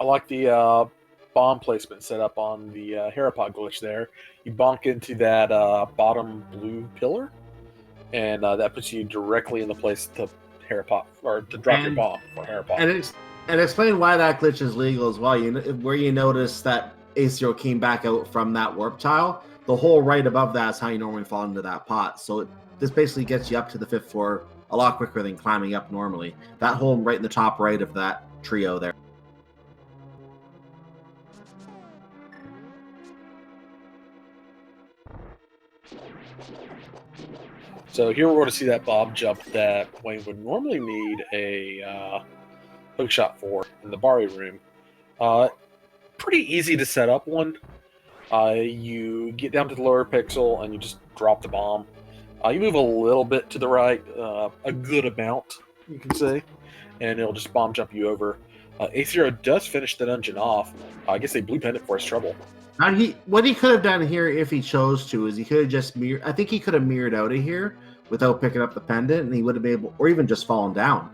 I like the bomb placement set up on the Herapod glitch there. You bonk into that bottom blue pillar, and that puts you directly in the place to Herapod, or to drop your bomb for Herapod. And explain why that glitch is legal as well. Where you notice that AceZer came back out from that warp tile, the hole right above that is how you normally fall into that pot. So this basically gets you up to the 5th floor a lot quicker than climbing up normally. That hole right in the top right of that trio there. So here we're going to see that bomb jump that Buane would normally need a hook shot for in the Bari room. Pretty easy to set up one. You get down to the lower pixel and you just drop the bomb. You move a little bit to the right, a good amount, you can say, and it'll just bomb jump you over. AceZer does finish the dungeon off. I guess they blue pendant for his trouble. What he could have done here if he chose to is he could have just mirrored. I think he could have mirrored out of here without picking up the pendant, and he would have been able, or even just fallen down,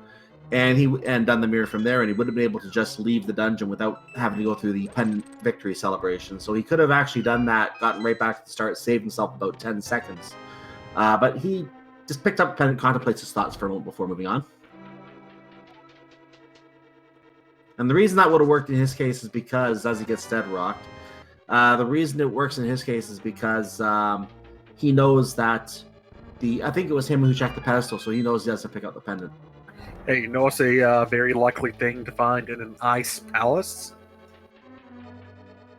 and done the mirror from there, and he would have been able to just leave the dungeon without having to go through the pendant victory celebration. So he could have actually done that, gotten right back to the start, saved himself about 10 seconds. But he just picked up the pendant, contemplates his thoughts for a moment before moving on. And the reason that would have worked in his case is because as he gets dead rocked. The reason it works in his case is because he knows that I think it was him who checked the pedestal, so he knows he has to pick up the pendant. Hey, you know what's a very likely thing to find in an ice palace?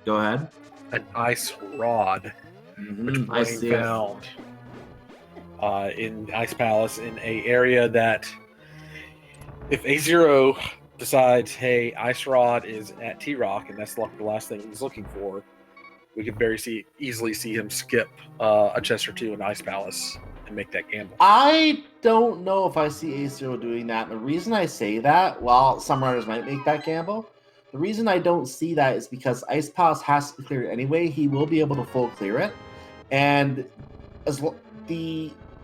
Go ahead. An ice rod, which Buane found in Ice Palace in a area that, if AceZer decides, hey, Ice Rod is at T-Rock, and that's the last thing he's looking for, we could easily see him skip a chest or two in Ice Palace and make that gamble. I don't know if I see AceZer doing that. And the reason I say that, while some runners might make that gamble, the reason I don't see that is because Ice Palace has to be cleared anyway. He will be able to full clear it. And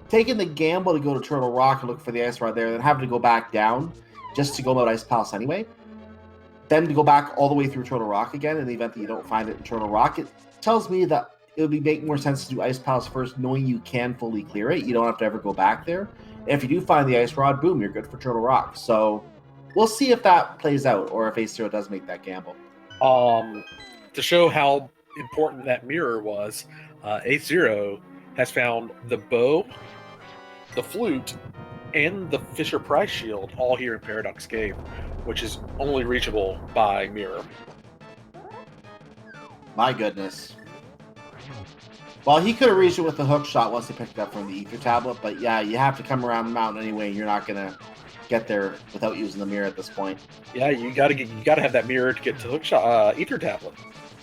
taking the gamble to go to Turtle Rock and look for the Ice Rod there, then having to go back down just to go about Ice Palace anyway, then to go back all the way through Turtle Rock again in the event that you don't find it in Turtle Rock, it tells me that it would make more sense to do Ice Palace first, knowing you can fully clear it. You don't have to ever go back there. And if you do find the Ice Rod, boom, you're good for Turtle Rock. So we'll see if that plays out, or if AceZer does make that gamble. To show how important that mirror was, AceZer has found the bow, the flute, and the Fisher Price shield all here in Paradox Cave, which is only reachable by mirror. My goodness. Well, he could have reached it with the hook shot once he picked it up from the ether tablet, but yeah, you have to come around the mountain anyway. You're not gonna get there without using the mirror at this point. Yeah, you gotta have that mirror to get to hook shot ether tablet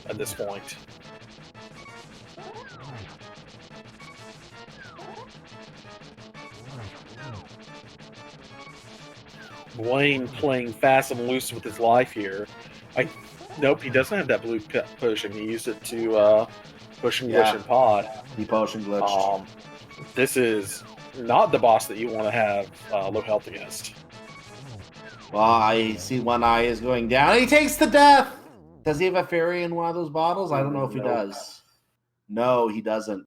at this point. Buane playing fast and loose with his life here. Nope, he doesn't have that blue potion. He used it to push and glitch and pod. He potion glitched. This is not the boss that you want to have low health against. Well, I see one eye is going down. He takes the death! Does he have a fairy in one of those bottles? I don't know if he does. No, he doesn't.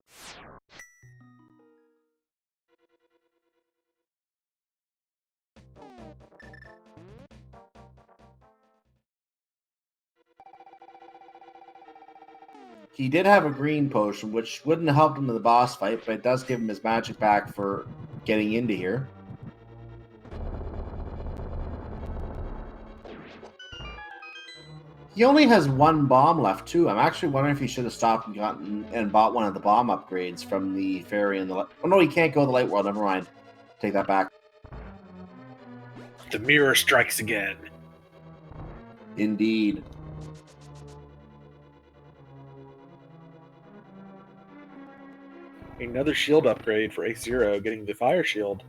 He did have a green potion, which wouldn't have helped him in the boss fight, but it does give him his magic back for getting into here. He only has one bomb left, too. I'm actually wondering if he should have stopped and bought one of the bomb upgrades from the fairy and the... Oh, no, he can't go to the light world. Never mind. Take that back. The mirror strikes again. Indeed. Another shield upgrade for AceZer, getting the fire shield.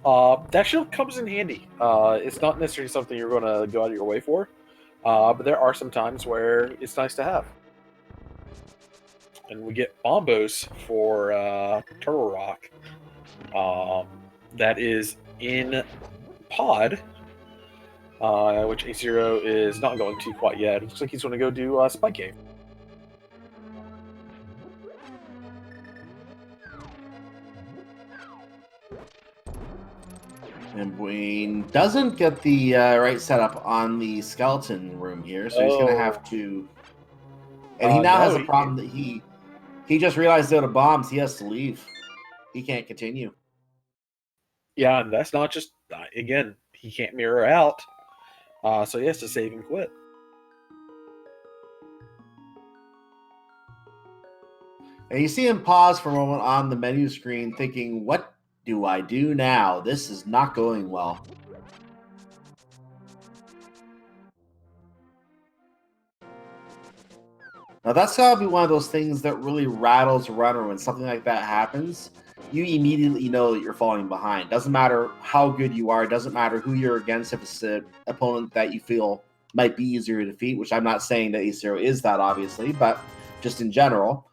That shield comes in handy. It's not necessarily something you're going to go out of your way for, but there are some times where it's nice to have. And we get bombos for Turtle Rock. That is in pod, which AceZer is not going to quite yet. It looks like he's going to go do Spike Cave. And Buane doesn't get the right setup on the skeleton room here, so he's going to have to... And he now has a problem that he just realized out of bombs, he has to leave. He can't continue. Yeah, and that's not just... Again, he can't mirror out, so he has to save and quit. And you see him pause for a moment on the menu screen thinking, what do I do now? This is not going well. Now that's gotta be one of those things that really rattles a runner when something like that happens. You immediately know that you're falling behind. Doesn't matter how good you are. Doesn't matter who you're against. If it's an opponent that you feel might be easier to defeat, which I'm not saying that AceZer is that, obviously, but just in general.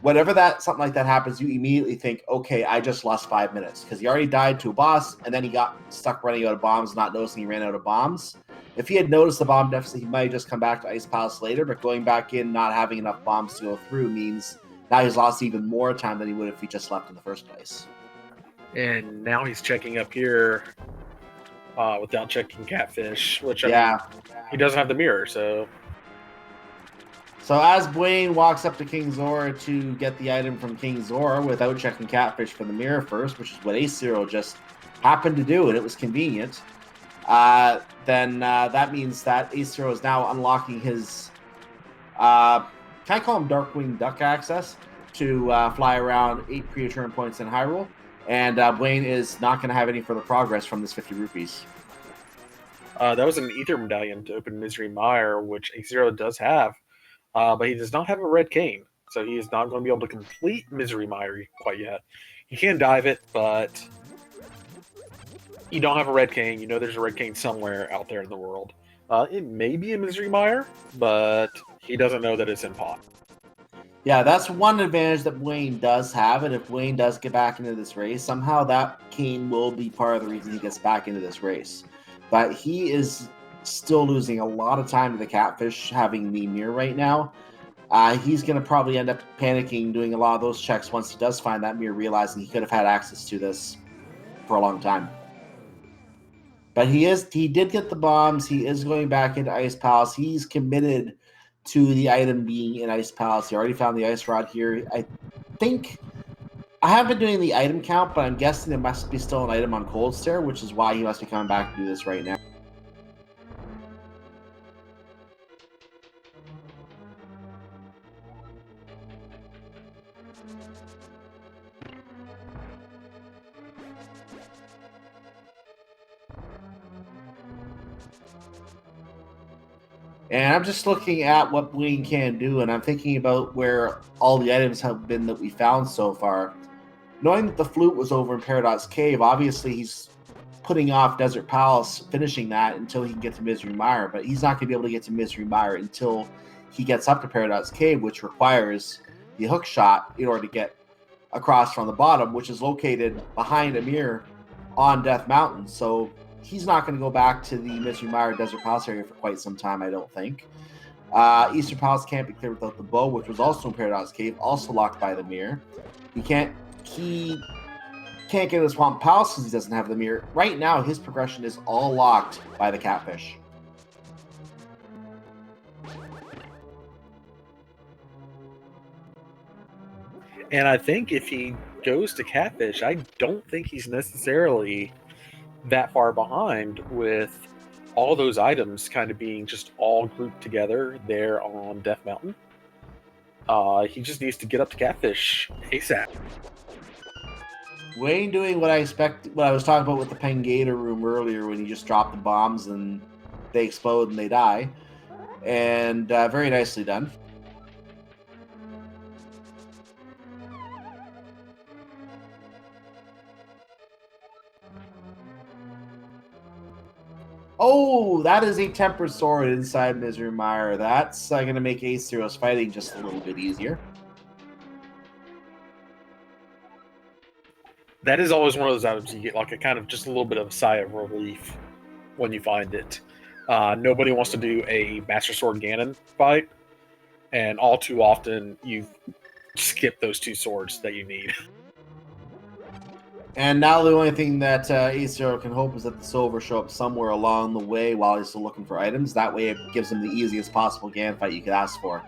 Whenever something like that happens, you immediately think, okay, I just lost 5 minutes because he already died to a boss and then he got stuck running out of bombs, not noticing he ran out of bombs. If he had noticed the bomb deficit, he might have just come back to Ice Palace later, but going back in, not having enough bombs to go through means now he's lost even more time than he would if he just left in the first place. And now he's checking up here without checking Catfish, which he doesn't have the mirror, so... So as Buane walks up to King Zora to get the item from King Zora without checking Catfish for the mirror first, which is what AceZer just happened to do, and it was convenient, then that means that AceZer is now unlocking his, can I call him Darkwing Duck access to fly around 8 predetermined points in Hyrule, and Buane is not going to have any further progress from this 50 rupees. That was an Ether Medallion to open Misery Mire, which AceZer does have. But he does not have a red cane, so he is not going to be able to complete Misery Mire quite yet. He can dive it, but you don't have a red cane. You know there's a red cane somewhere out there in the world. It may be a Misery Mire, but he doesn't know that it's in pot. Yeah, that's one advantage that Buane does have, and if Buane does get back into this race, somehow that cane will be part of the reason he gets back into this race. But he is still losing a lot of time to the Catfish having the mirror right now. He's going to probably end up panicking, doing a lot of those checks once he does find that mirror, realizing he could have had access to this for a long time. But he did get the bombs. He is going back into Ice Palace. He's committed to the item being in Ice Palace. He already found the Ice Rod here. I think I haven't been doing the item count, but I'm guessing there must be still an item on Cold Stare, which is why he must be coming back to do this right now. And I'm just looking at what Buane can do, and I'm thinking about where all the items have been that we found so far. Knowing that the flute was over in Paradox Cave, obviously he's putting off Desert Palace, finishing that until he can get to Misery Mire, but he's not going to be able to get to Misery Mire until he gets up to Paradox Cave, which requires the hook shot in order to get across from the bottom, which is located behind a mirror on Death Mountain. So he's not going to go back to the Misery Mire Desert Palace area for quite some time, I don't think. Eastern Palace can't be cleared without the bow, which was also in Paradox Cave, also locked by the mirror. He can't get to Swamp Palace because he doesn't have the mirror. Right now, his progression is all locked by the catfish. And I think if he goes to catfish, I don't think he's necessarily that far behind with all those items kind of being just all grouped together there on Death Mountain. He just needs to get up to catfish ASAP. Wayne doing what I was talking about with the Pengator room earlier, when you just drop the bombs and they explode and they die. And very nicely done. Oh, that is a tempered sword inside Misery Mire. That's going to make AceZero's fighting just a little bit easier. That is always one of those items you get like a kind of just a little bit of a sigh of relief when you find it. Nobody wants to do a Master Sword Ganon fight, and all too often you skip those two swords that you need. And now the only thing that AceZero can hope is that the silver show up somewhere along the way while he's still looking for items. That way it gives him the easiest possible Ganon fight you could ask for.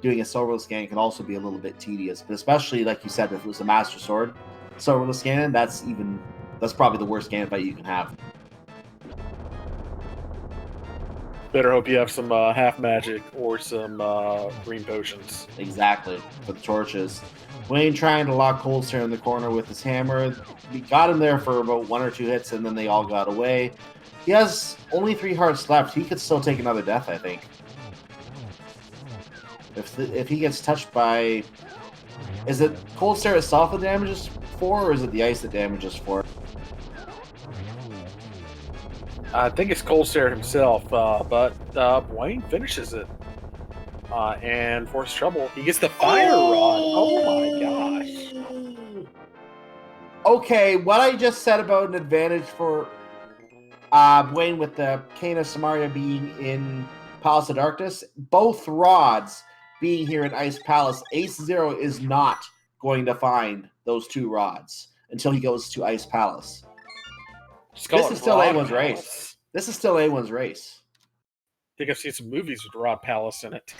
Doing a silverless Ganon can also be a little bit tedious, but especially, like you said, if it was a Master Sword silverless Ganon, that's probably the worst Ganon fight you can have. Better hope you have some half magic or some green potions. Exactly, for the torches. Wayne trying to lock Cold Stare in the corner with his hammer. We got him there for about 1 or 2 hits, and then they all got away. He has only 3 hearts left. He could still take another death, I think. If he gets touched by... Is it Cold Stare itself that damages 4, or is it the ice that damages 4? I think it's Cold Stare himself, but Buane finishes it. And force trouble. He gets the fire rod. Oh my gosh. Okay, what I just said about an advantage for Buane with the Cane of Samaria being in Palace of Darkness, both rods being here in Ice Palace, AceZero is not going to find those 2 rods until he goes to Ice Palace. This is still A1's race. This is still A1's race. I think I've seen some movies with Rod Palace in it.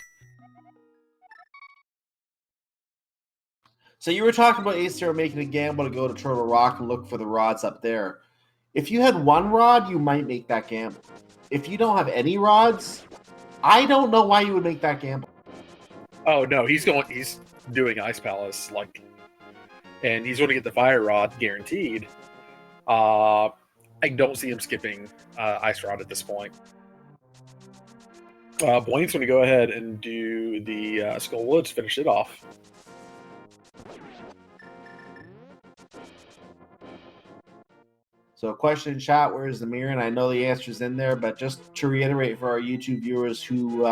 So you were talking about AceZero making a gamble to go to Turtle Rock and look for the rods up there. If you had 1 rod, you might make that gamble. If you don't have any rods, I don't know why you would make that gamble. Oh no, he's doing Ice Palace, and he's going to get the fire rod guaranteed. I don't see him skipping Ice Rod at this point. Buane's going to go ahead and do the Skull Woods, finish it off. So question in chat, where's the mirror? And I know the answer's in there, but just to reiterate for our YouTube viewers who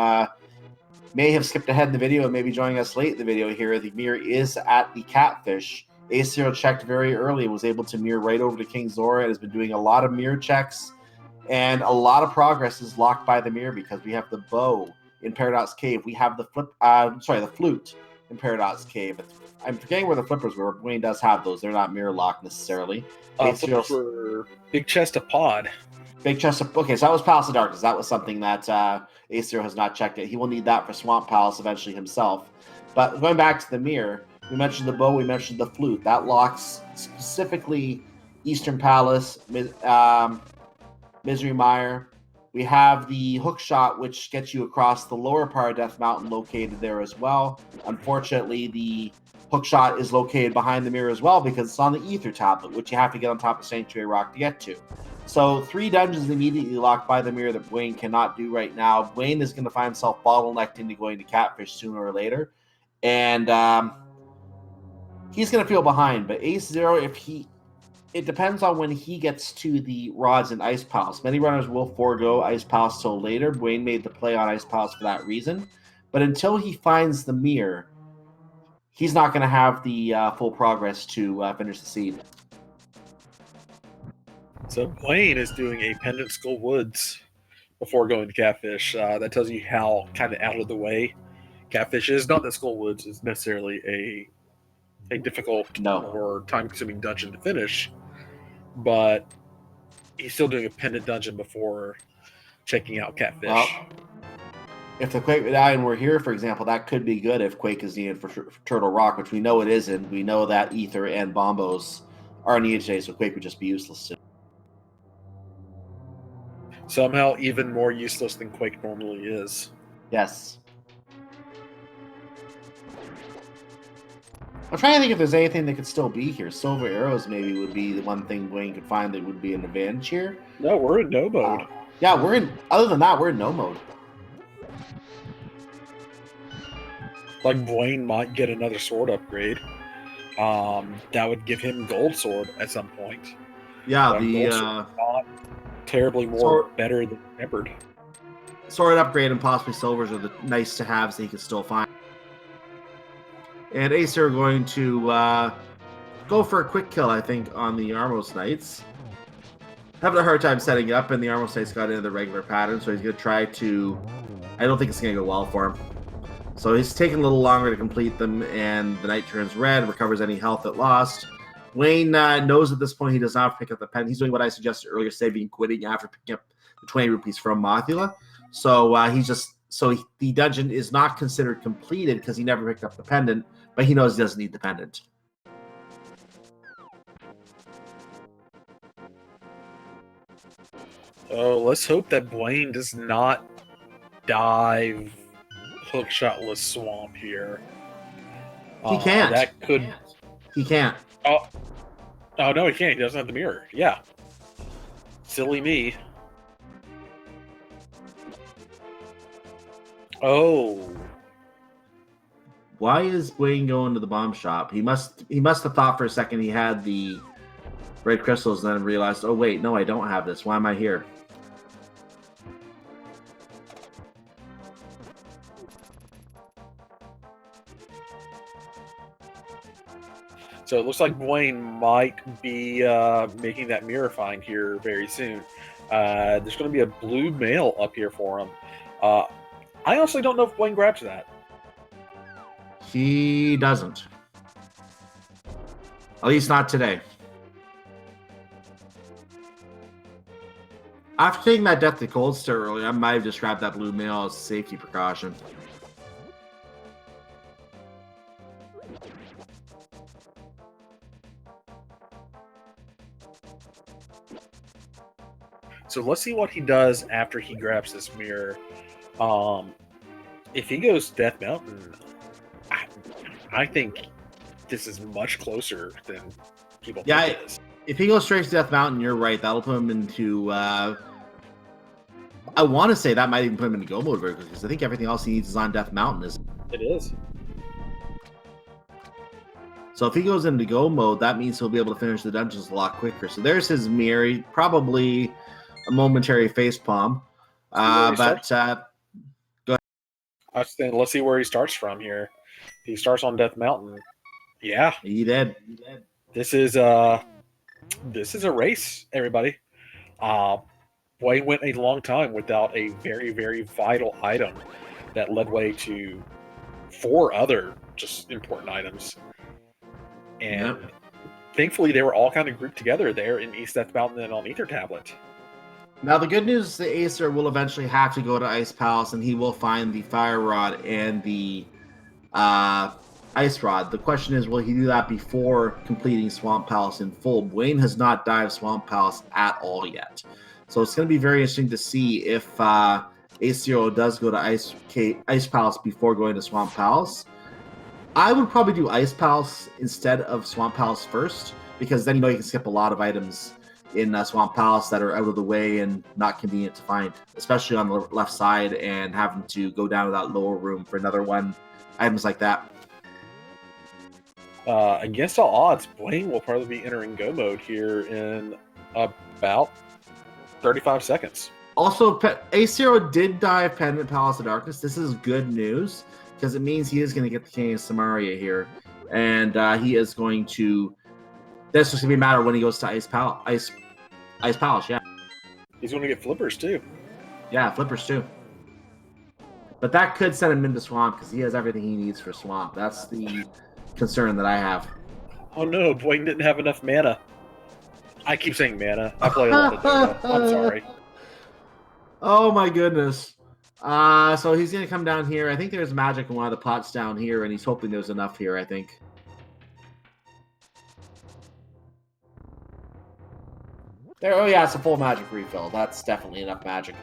may have skipped ahead in the video and maybe joining us late in the video here, the mirror is at the catfish. AceZero checked very early and was able to mirror right over to King Zora and has been doing a lot of mirror checks, and a lot of progress is locked by the mirror because we have the bow in Paradox Cave. We have the flute in Paradox Cave. I'm forgetting where the flippers were. Buane does have those. They're not mirror locked necessarily. For Big Chest of Pod. Big Chest of... Okay, so that was Palace of Darkness. That was something that AceZero has not checked it. He will need that for Swamp Palace eventually himself. But going back to the mirror, we mentioned the bow, we mentioned the flute. That locks specifically Eastern Palace, Misery Mire. We have the hook shot, which gets you across the lower part of Death Mountain, located there as well. Unfortunately, the hook shot is located behind the mirror as well because it's on the Ether Tablet, which you have to get on top of Sanctuary Rock to get to. So 3 dungeons immediately locked by the mirror that Buane cannot do right now. Buane is going to find himself bottlenecked into going to Catfish sooner or later. And he's going to feel behind. But AceZero, it depends on when he gets to the rods in Ice Palace. Many runners will forego Ice Palace till later. Buane made the play on Ice Palace for that reason. But until he finds the mirror, he's not going to have the full progress to finish the seed. So Buane is doing a Pendant Skull Woods before going to Catfish. That tells you how kind of out of the way Catfish is. Not that Skull Woods is necessarily a difficult or time-consuming dungeon to finish, but he's still doing a pendant dungeon before checking out Catfish. Well, if the Quake Medallion were here, for example, that could be good if Quake is needed for Turtle Rock, which we know it isn't. We know that Ether and Bombos are needed today, so Quake would just be useless soon. Somehow even more useless than Quake normally is. Yes. I'm trying to think if there's anything that could still be here. Silver Arrows maybe would be the one thing Buane could find that would be an advantage here. No, we're in no mode. Yeah, we're in. Other than that, we're in no mode. Like Buane might get another sword upgrade. That would give him gold sword at some point. Yeah, not terribly more better than Tempered. Sword upgrade and possibly silvers are the nice to haves that he can still find. And AceZer are going to go for a quick kill, I think, on the Armos Knights. Having a hard time setting up, and the Armos Knights got into the regular pattern, so he's going to try to... I don't think it's going to go well for him. So he's taking a little longer to complete them, and the Knight turns red, recovers any health it lost. Buane knows at this point he does not pick up the pen. He's doing what I suggested earlier, saving quitting after picking up the 20 rupees from Mothula. So the dungeon is not considered completed because he never picked up the pendant, but he knows he doesn't need the pendant. Oh, let's hope that Buane does not dive hookshotless swamp here. He can't. That could. He can't. Oh no, he can't. He doesn't have the mirror. Yeah. Silly me. Oh. Why is Buane going to the bomb shop? He must have thought for a second he had the red crystals, and then realized, oh wait, no, I don't have this. Why am I here? So it looks like Buane might be making that mirror find here very soon. There's going to be a blue mail up here for him. I honestly don't know if Buane grabs that. He doesn't. At least not today. After taking that Death to Cold Stir earlier, I might have just grabbed that blue mail as a safety precaution. So let's see what he does after he grabs this mirror. If he goes Death Mountain, I think this is much closer than people think it is. If he goes straight to Death Mountain, you're right. That'll put him into... I want to say that might even put him into go mode very quickly, because I think everything else he needs is on Death Mountain. It is. So if he goes into go mode, that means he'll be able to finish the dungeons a lot quicker. So there's his mirror. Probably a momentary facepalm. But go ahead. Let's see where he starts from here. He starts on Death Mountain. Yeah. He did. This is a race, everybody. Buane went a long time without a very, very vital item that led way to 4 other just important items. And thankfully, they were all kind of grouped together there in East Death Mountain and on Ether Tablet. Now, the good news is that AceZer will eventually have to go to Ice Palace, and he will find the Fire Rod and the Ice Rod. The question is, will he do that before completing Swamp Palace in full? Buane has not dived Swamp Palace at all yet. So it's going to be very interesting to see if AceZer does go to Ice Palace before going to Swamp Palace. I would probably do Ice Palace instead of Swamp Palace first, because then you can skip a lot of items in Swamp Palace that are out of the way and not convenient to find, especially on the left side, and having to go down to that lower room for another one, items like that. Against all odds, Buane will probably be entering go mode here in about 35 seconds. Also, AceZer did dive Pendant Palace of Darkness. This is good news, because it means he is going to get the King of Samaria here, and he is going to... This is going to be a matter when he goes to Ice Palace, yeah. He's going to get flippers, too. Yeah, flippers, too. But that could send him into Swamp, because he has everything he needs for Swamp. That's the concern that I have. Oh, no. Buane didn't have enough mana. I keep saying mana. I play a lot of Dota. I'm sorry. Oh, my goodness. So he's going to come down here. I think there's magic in one of the pots down here, and he's hoping there's enough here, I think. There, oh yeah, it's a full magic refill. That's definitely enough magic.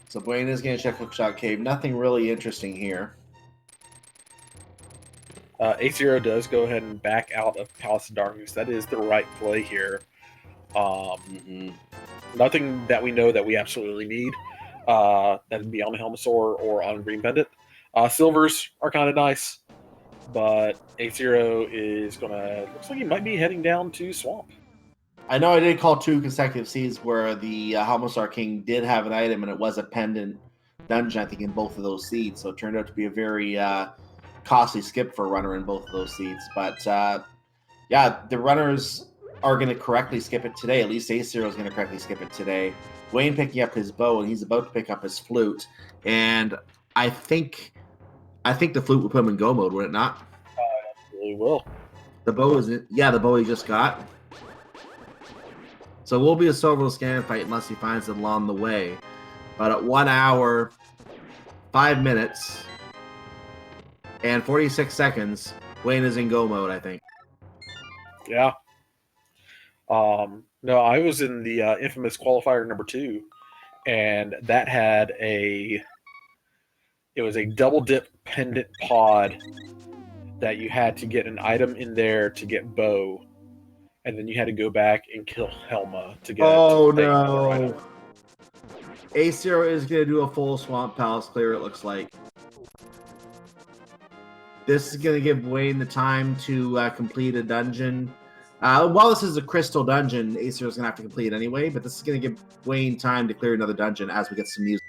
So Buane is going to check Hookshot Cave. Nothing really interesting here. AceZer does go ahead and back out of Palace of Darkness. That is the right play here. Nothing that we know that we absolutely need. That'd be on the Helmasaur or on Green Pendant. Silvers are kind of nice, but AceZer is gonna. Looks like he might be heading down to Swamp. I know I did call 2 consecutive seeds where the Helmasaur King did have an item, and it was a pendant dungeon, I think, in both of those seeds. So it turned out to be a very costly skip for a runner in both of those seeds. But yeah, the runners are going to correctly skip it today. At least AceZer is going to correctly skip it today. Buane picking up his bow, and he's about to pick up his flute. And I think the flute will put him in go mode, would it not? It really will. The bow is the bow he just got. So it will be a solo scan fight unless he finds it along the way. But at 1 hour, 5 minutes, and 46 seconds, Buane is in go mode, I think. Yeah. No, I was in the infamous qualifier number 2, and that had it was a double dip pendant pod that you had to get an item in there to get bow, and then you had to go back and kill Helma to get another item. AceZer is going to do a full Swamp Palace clear, it looks like. This is going to give Buane the time to complete a dungeon. While this is a crystal dungeon, AceZer is going to have to complete it anyway, but this is going to give Buane time to clear another dungeon as we get some music.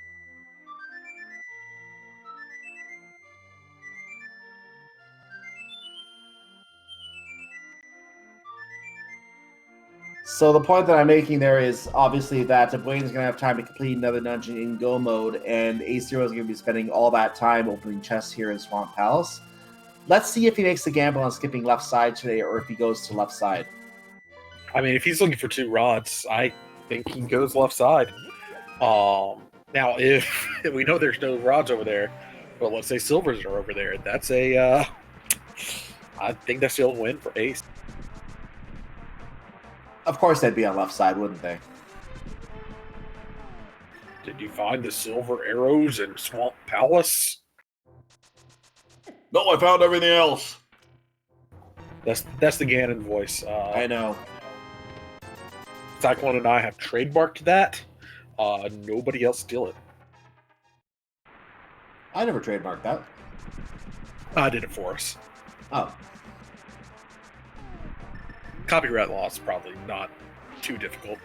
So the point that I'm making there is obviously that Buane is going to have time to complete another dungeon in go mode, and AceZer is going to be spending all that time opening chests here in Swamp Palace. Let's see if he makes the gamble on skipping left side today, or if he goes to left side. I mean, if he's looking for 2 rods, I think he goes left side. Now, if we know there's no rods over there, but let's say silvers are over there, that's I think that's the win for Ace. Of course they'd be on left side, wouldn't they? Did you find the silver arrows in Swamp Palace? No, I found everything else. That's the Ganon voice. I know. Cyclone and I have trademarked that. Nobody else steal it. I never trademarked that. I did it for us. Oh. Copyright law is probably not too difficult.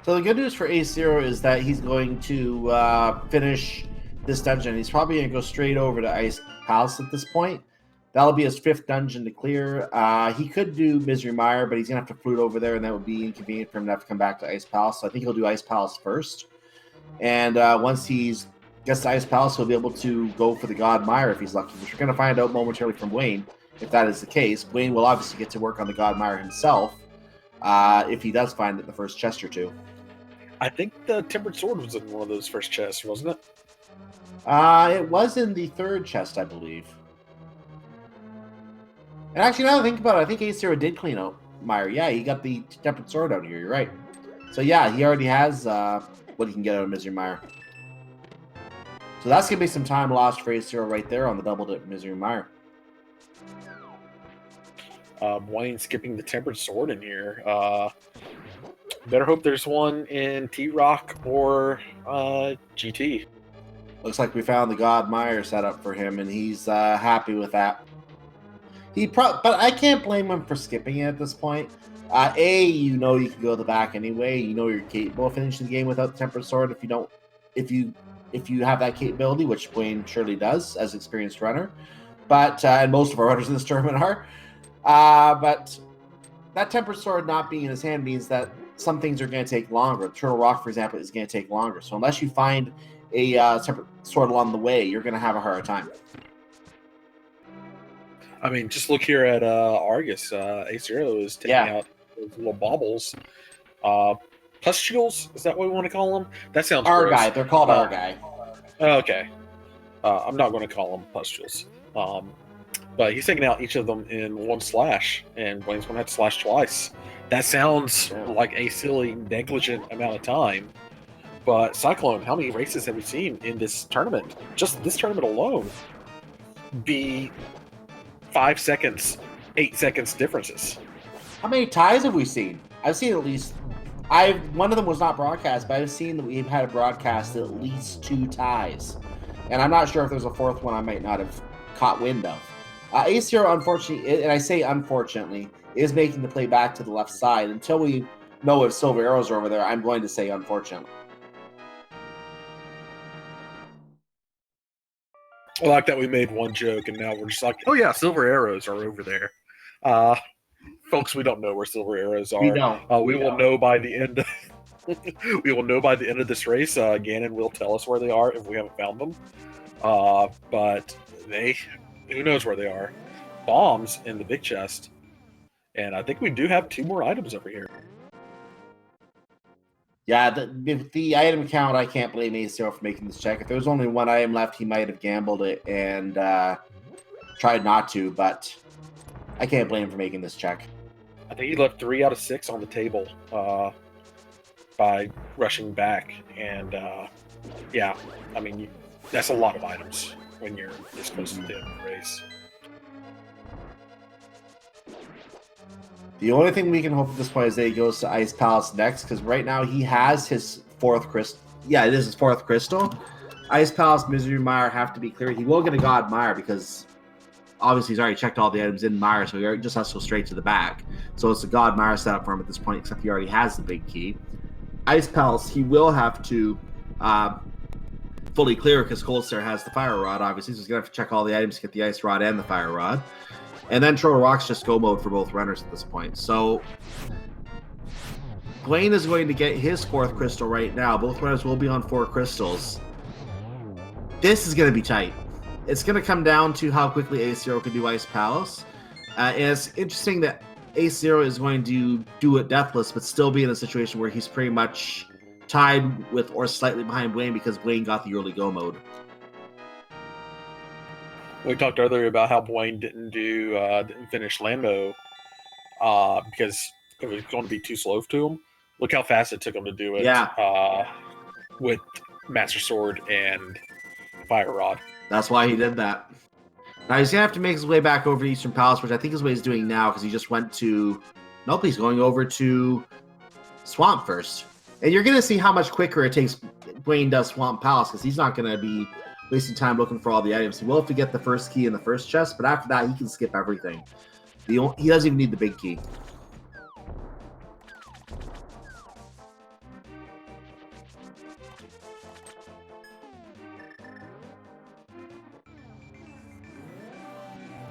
So the good news for AceZer is that he's going to finish this dungeon. He's probably going to go straight over to Ice Palace at this point. That'll be his 5th dungeon to clear. He could do Misery Mire, but he's going to have to flute over there, and that would be inconvenient for him to have to come back to Ice Palace. So I think he'll do Ice Palace first. And once he gets to Ice Palace, he'll be able to go for the God Mire if he's lucky, which we're going to find out momentarily from Buane. If that is the case, Buane will obviously get to work on the God Mire himself if he does find it in the first chest or 2. I think the Tempered Sword was in one of those first chests, wasn't it? It was in the 3rd chest, I believe. And actually, now that I think about it, I think AceZer did clean out Mire. Yeah, he got the Tempered Sword out here. You're right. So yeah, he already has what he can get out of Misery Mire. So that's going to be some time lost for AceZer right there on the double dip Misery Mire. Buane skipping the Tempered Sword in here. Better hope there's one in T-Rock or GT. Looks like we found the God Meyer setup for him, and he's happy with that. But I can't blame him for skipping it at this point. You know you can go to the back anyway. You know you're capable of finishing the game without the Tempered Sword if you have that capability, which Buane surely does as an experienced runner. But and most of our runners in this tournament are. But that Tempered Sword not being in his hand means that some things are going to take longer. Turtle Rock, for example, is going to take longer. So unless you find a Tempered Sword along the way, you're going to have a harder time. I mean, just look here at Argus. AceZer is taking out those little baubles. Pustules, is that what we want to call them? That sounds Our gross. guy. They're called our guy. Okay. I'm not going to call them pustules. But he's taking out each of them in one slash, and Buane's going to have to slash twice. That sounds like a silly, negligent amount of time. But Cyclone, how many races have we seen in this tournament? Just this tournament alone. Be 5 seconds, 8 seconds differences. How many ties have we seen? I've seen at least. One of them was not broadcast, but I've seen that we've had a broadcast at least 2 ties, and I'm not sure if there's a fourth one I might not have caught wind of. AceZer, unfortunately, and I say unfortunately, is making the play back to the left side. Until we know if Silver Arrows are over there, I'm going to say unfortunately. I like that we made one joke, and now we're just like, oh yeah, Silver Arrows are over there. Folks, we don't know where Silver Arrows are. We don't. We will know by the end. We will know by the end of this race. Ganon will tell us where they are if we haven't found them. But who knows where they are? Bombs in the big chest, and I think we do have 2 more items over here. Yeah, the item count, I can't blame AceZer for making this check. If there was only one item left, he might have gambled it and tried not to, but I can't blame him for making this check. I think he left 3 out of 6 on the table by rushing back, and yeah, I mean, that's a lot of items when you're this close to the end of the race. The only thing we can hope at this point is that he goes to Ice Palace next, because right now he has his 4th crystal. Yeah, it is his 4th crystal. Ice Palace, Misery Mire have to be cleared. He will get a God Mire because obviously he's already checked all the items in Mire, so he just has to go straight to the back. So it's a God Mire setup for him at this point, except he already has the big key. Ice Palace, he will have to fully clear because Coldstare has the Fire Rod, obviously, so he's going to have to check all the items to get the Ice Rod and the Fire Rod. And then Turtle Rock's just go mode for both runners at this point. So Buane is going to get his 4th crystal right now. Both runners will be on 4 crystals. This is going to be tight. It's going to come down to how quickly AceZer can do Ice Palace. And it's interesting that AceZer is going to do it deathless, but still be in a situation where he's pretty much tied with or slightly behind Buane because Buane got the early go mode. We talked earlier about how Buane didn't finish Lambo because it was going to be too slow to him. Look how fast it took him to do it. With Master Sword and Fire Rod. That's why he did that. Now he's gonna have to make his way back over to Eastern Palace, which I think is what he's doing now because he just went to. Nope, he's going over to Swamp first, and you're gonna see how much quicker it takes. Buane does Swamp Palace because he's not gonna be wasting time looking for all the items. He will have to get the first key in the first chest, but after that, he can skip everything. He doesn't even need the big key.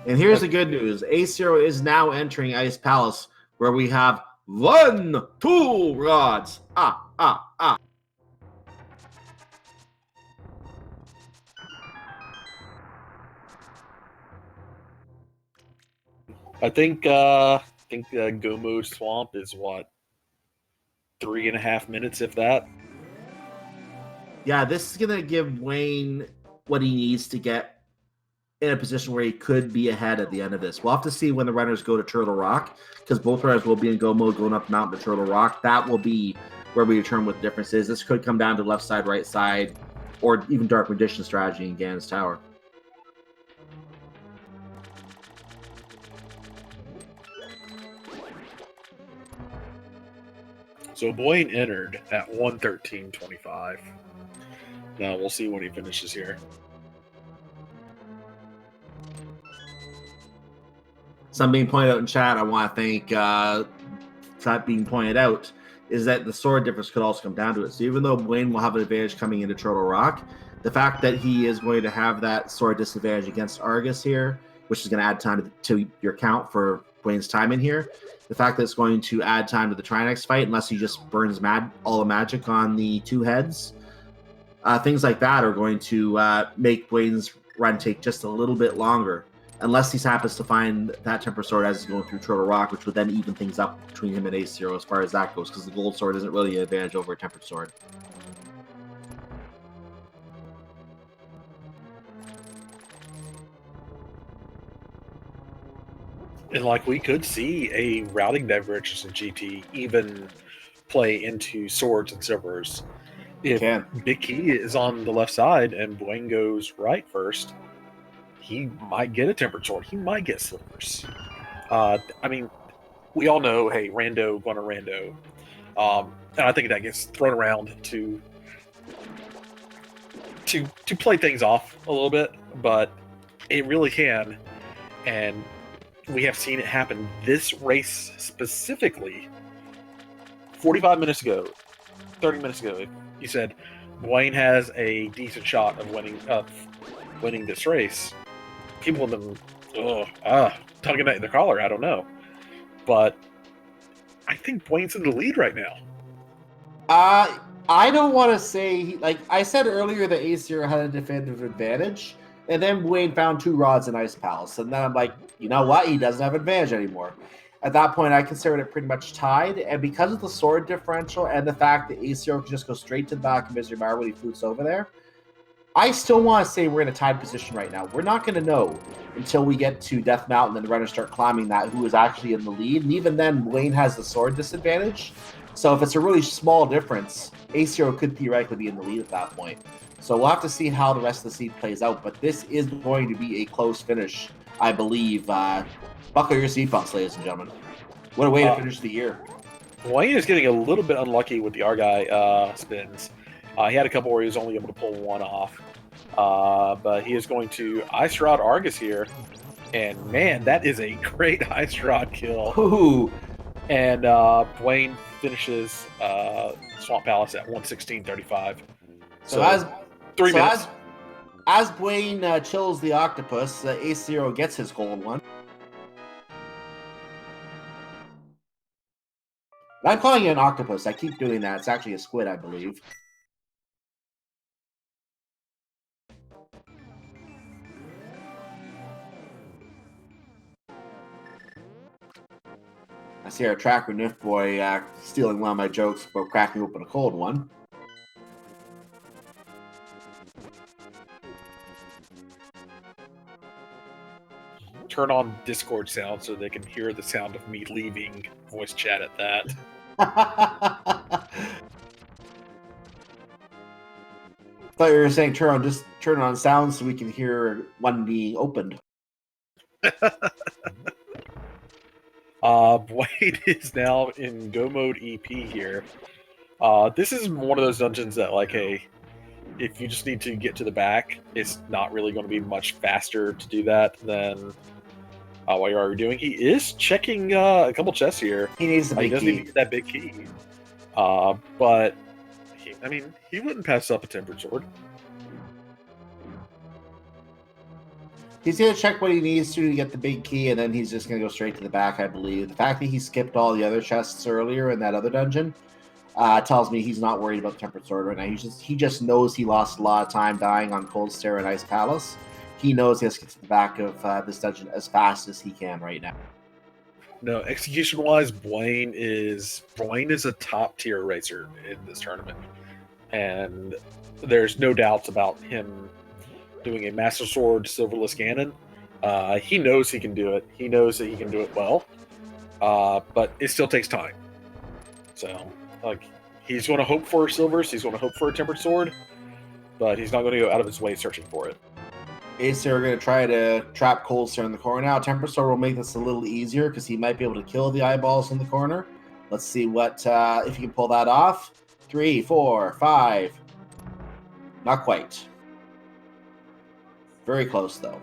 And here's the good news. AceZer is now entering Ice Palace, where we have 1, 2 rods. I think Go Mode Swamp is what, 3.5 minutes, if that. Yeah, this is gonna give Buane what he needs to get in a position where he could be ahead at the end of this. We'll have to see when the runners go to Turtle Rock, because both runners will be in go mode going up the mountain to Turtle Rock. That will be where we determine what the difference is. This could come down to left side, right side, or even Dark Magician strategy in Ganon's Tower. So So Buane entered at 113.25. Now we'll see when he finishes here. Something being pointed out in chat, I want to thank that being pointed out, is that the sword difference could also come down to it. So even though Buane will have an advantage coming into Turtle Rock, the fact that he is going to have that sword disadvantage against Argus here, which is going to add time to your count for Buane's time in here, the fact that it's going to add time to the Trinex fight, unless he just burns all the magic on the two heads, things like that are going to make Buane's run take just a little bit longer. Unless he happens to find that Temper Sword as he's going through Turtle Rock, which would then even things up between him and AceZer as far as that goes, because the Gold Sword isn't really an advantage over a Tempered Sword. And like we could see a routing divergence in GT even play into swords and silvers. If Big Key is on the left side and Buane goes right first, he might get a Tempered Sword. He might get silvers. I mean, we all know, hey, rando gonna rando. And I think that gets thrown around to play things off a little bit, but it really can. And we have seen it happen this race specifically. 45 minutes ago, 30 minutes ago, you said Buane has a decent shot of winning this race. People in them, tugging at the collar, I don't know. But I think Buane's in the lead right now. I don't want to say, like I said earlier, that AceZer had a definitive advantage, and then Buane found two rods in Ice Palace, and then I'm like, you know what? He doesn't have advantage anymore. At that point, I considered it pretty much tied, and because of the sword differential and the fact that AceZer can just go straight to the back of Misery Bar when he flutes over there, I still want to say we're in a tied position right now. We're not going to know until we get to Death Mountain and the runners start climbing that who is actually in the lead. And even then, Buane has the sword disadvantage. So if it's a really small difference, AceZer could theoretically be in the lead at that point. So we'll have to see how the rest of the seed plays out. But this is going to be a close finish, I believe. Buckle your seatbelts, ladies and gentlemen. What a way to finish the year. Buane is getting a little bit unlucky with the Argai spins. He had a couple where he was only able to pull one off. But he is going to Ice Rod Argus here. And man, that is a great Ice Rod kill. Ooh. And Buane finishes Swamp Palace at 116.35. So as 3 minutes. As Buane chills the octopus, AceZer gets his gold one. I'm calling it an octopus. I keep doing that. It's actually a squid, I believe. I see our tracker Niff Boy stealing one of my jokes about cracking open a cold one. Turn on Discord sound so they can hear the sound of me leaving voice chat at that. Thought you were saying turn on sound so we can hear one being opened. Buane is now in Go Mode EP here. This is one of those dungeons that, like, hey, if you just need to get to the back, it's not really going to be much faster to do that than what you're already doing. He is checking a couple chests here. He needs the big key. He doesn't even get that big key. But, he wouldn't pass up a Tempered Sword. He's going to check what he needs to get the big key, and then he's just going to go straight to the back, I believe. The fact that he skipped all the other chests earlier in that other dungeon tells me he's not worried about the Tempered Sword right now. He just knows he lost a lot of time dying on Cold Stair and Ice Palace. He knows he has to get to the back of this dungeon as fast as he can right now. No, execution-wise, Buane is a top-tier racer in this tournament. And there's no doubts about him doing a Master Sword Silverless Ganon. He knows he can do it. He knows that he can do it well. But it still takes time. So, he's going to hope for silvers. He's going to hope for a Tempered Sword. But he's not going to go out of his way searching for it. AceZer are going to try to trap Cold Stair in the corner now. Tempered Sword will make this a little easier because he might be able to kill the eyeballs in the corner. Let's see what if you can pull that off. 3, 4, 5. Not quite. Very close, though.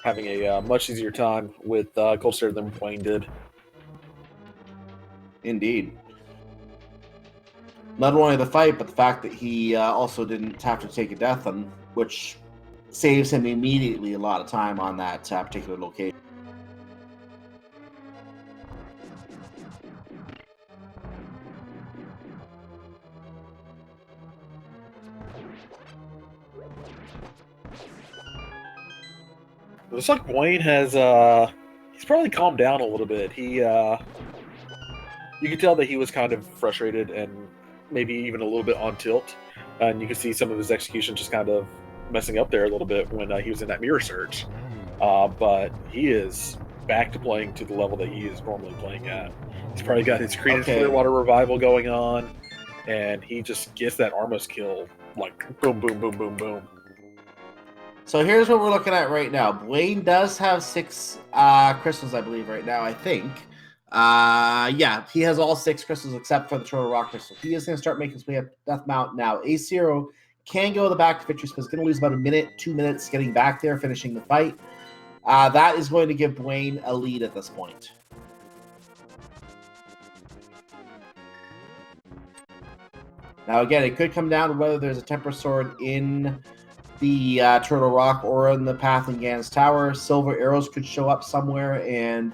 Having a much easier time with Cold Stare than Buane did. Indeed. Not only the fight, but the fact that he also didn't have to take a death on, which saves him immediately a lot of time on that particular location. It looks like Buane has he's probably calmed down a little bit. He you can tell that he was kind of frustrated and maybe even a little bit on tilt, and you can see some of his execution just kind of messing up there a little bit when he was in that mirror search. But he is back to playing to the level that he is normally playing at. He's probably got his Credence Clearwater revival going on, and he just gets that Armos kill like boom, boom, boom, boom, boom. So here's what we're looking at right now. Buane does have 6 crystals, I believe, right now, I think. Yeah, he has all 6 crystals except for the Turtle Rock crystal. He is going to start making his way up Death Mountain now. AceZer can go the back to victory, but he's going to lose about a minute, 2 minutes getting back there, finishing the fight. That is going to give Buane a lead at this point. Now, again, it could come down to whether there's a Temper Sword in the Turtle Rock or in the path in Gan's Tower. Silver arrows could show up somewhere, and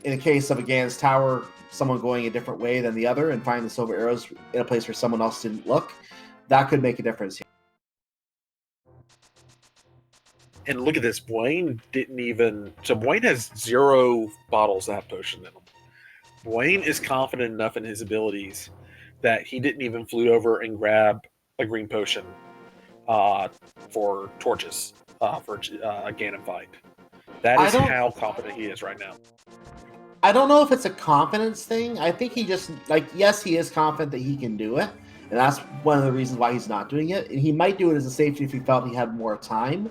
in the case of a Gan's Tower, someone going a different way than the other and find the silver arrows in a place where someone else didn't look, that could make a difference here. And look at this, Buane didn't even... So Buane has 0 bottles that have potion in them. Buane is confident enough in his abilities that he didn't even flute over and grab a green potion for torches for a Ganon fight. That is how confident he is right now. I don't know if it's a confidence thing. I think he just, yes, he is confident that he can do it, and that's one of the reasons why he's not doing it. And he might do it as a safety if he felt he had more time.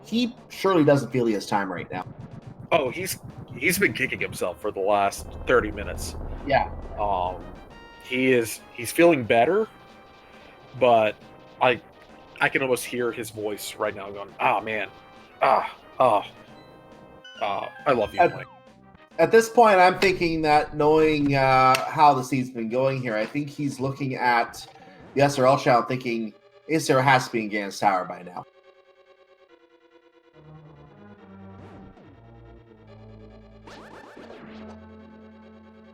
He surely doesn't feel he has time right now. Oh, he's been kicking himself for the last 30 minutes. Yeah. He's feeling better, but I can almost hear his voice right now going, "Ah, man, I love you, Mike." At this point, I'm thinking that knowing how the season's been going here, I think he's looking at the SRL channel thinking AceZer has to be in Gan's Tower by now.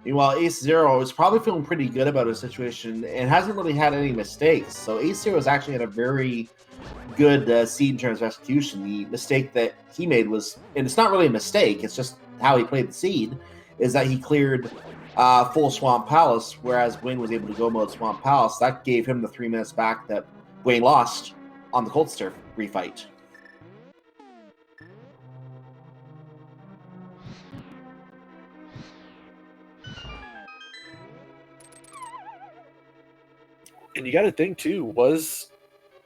Meanwhile, AceZer is probably feeling pretty good about his situation and hasn't really had any mistakes. So AceZer has actually had a very good seed in terms of execution. The mistake that he made was, and it's not really a mistake, it's just how he played the seed, is that he cleared full Swamp Palace, whereas Buane was able to go mode Swamp Palace. That gave him the 3 minutes back that Buane lost on the Cold Stare refight. And you got to think too, was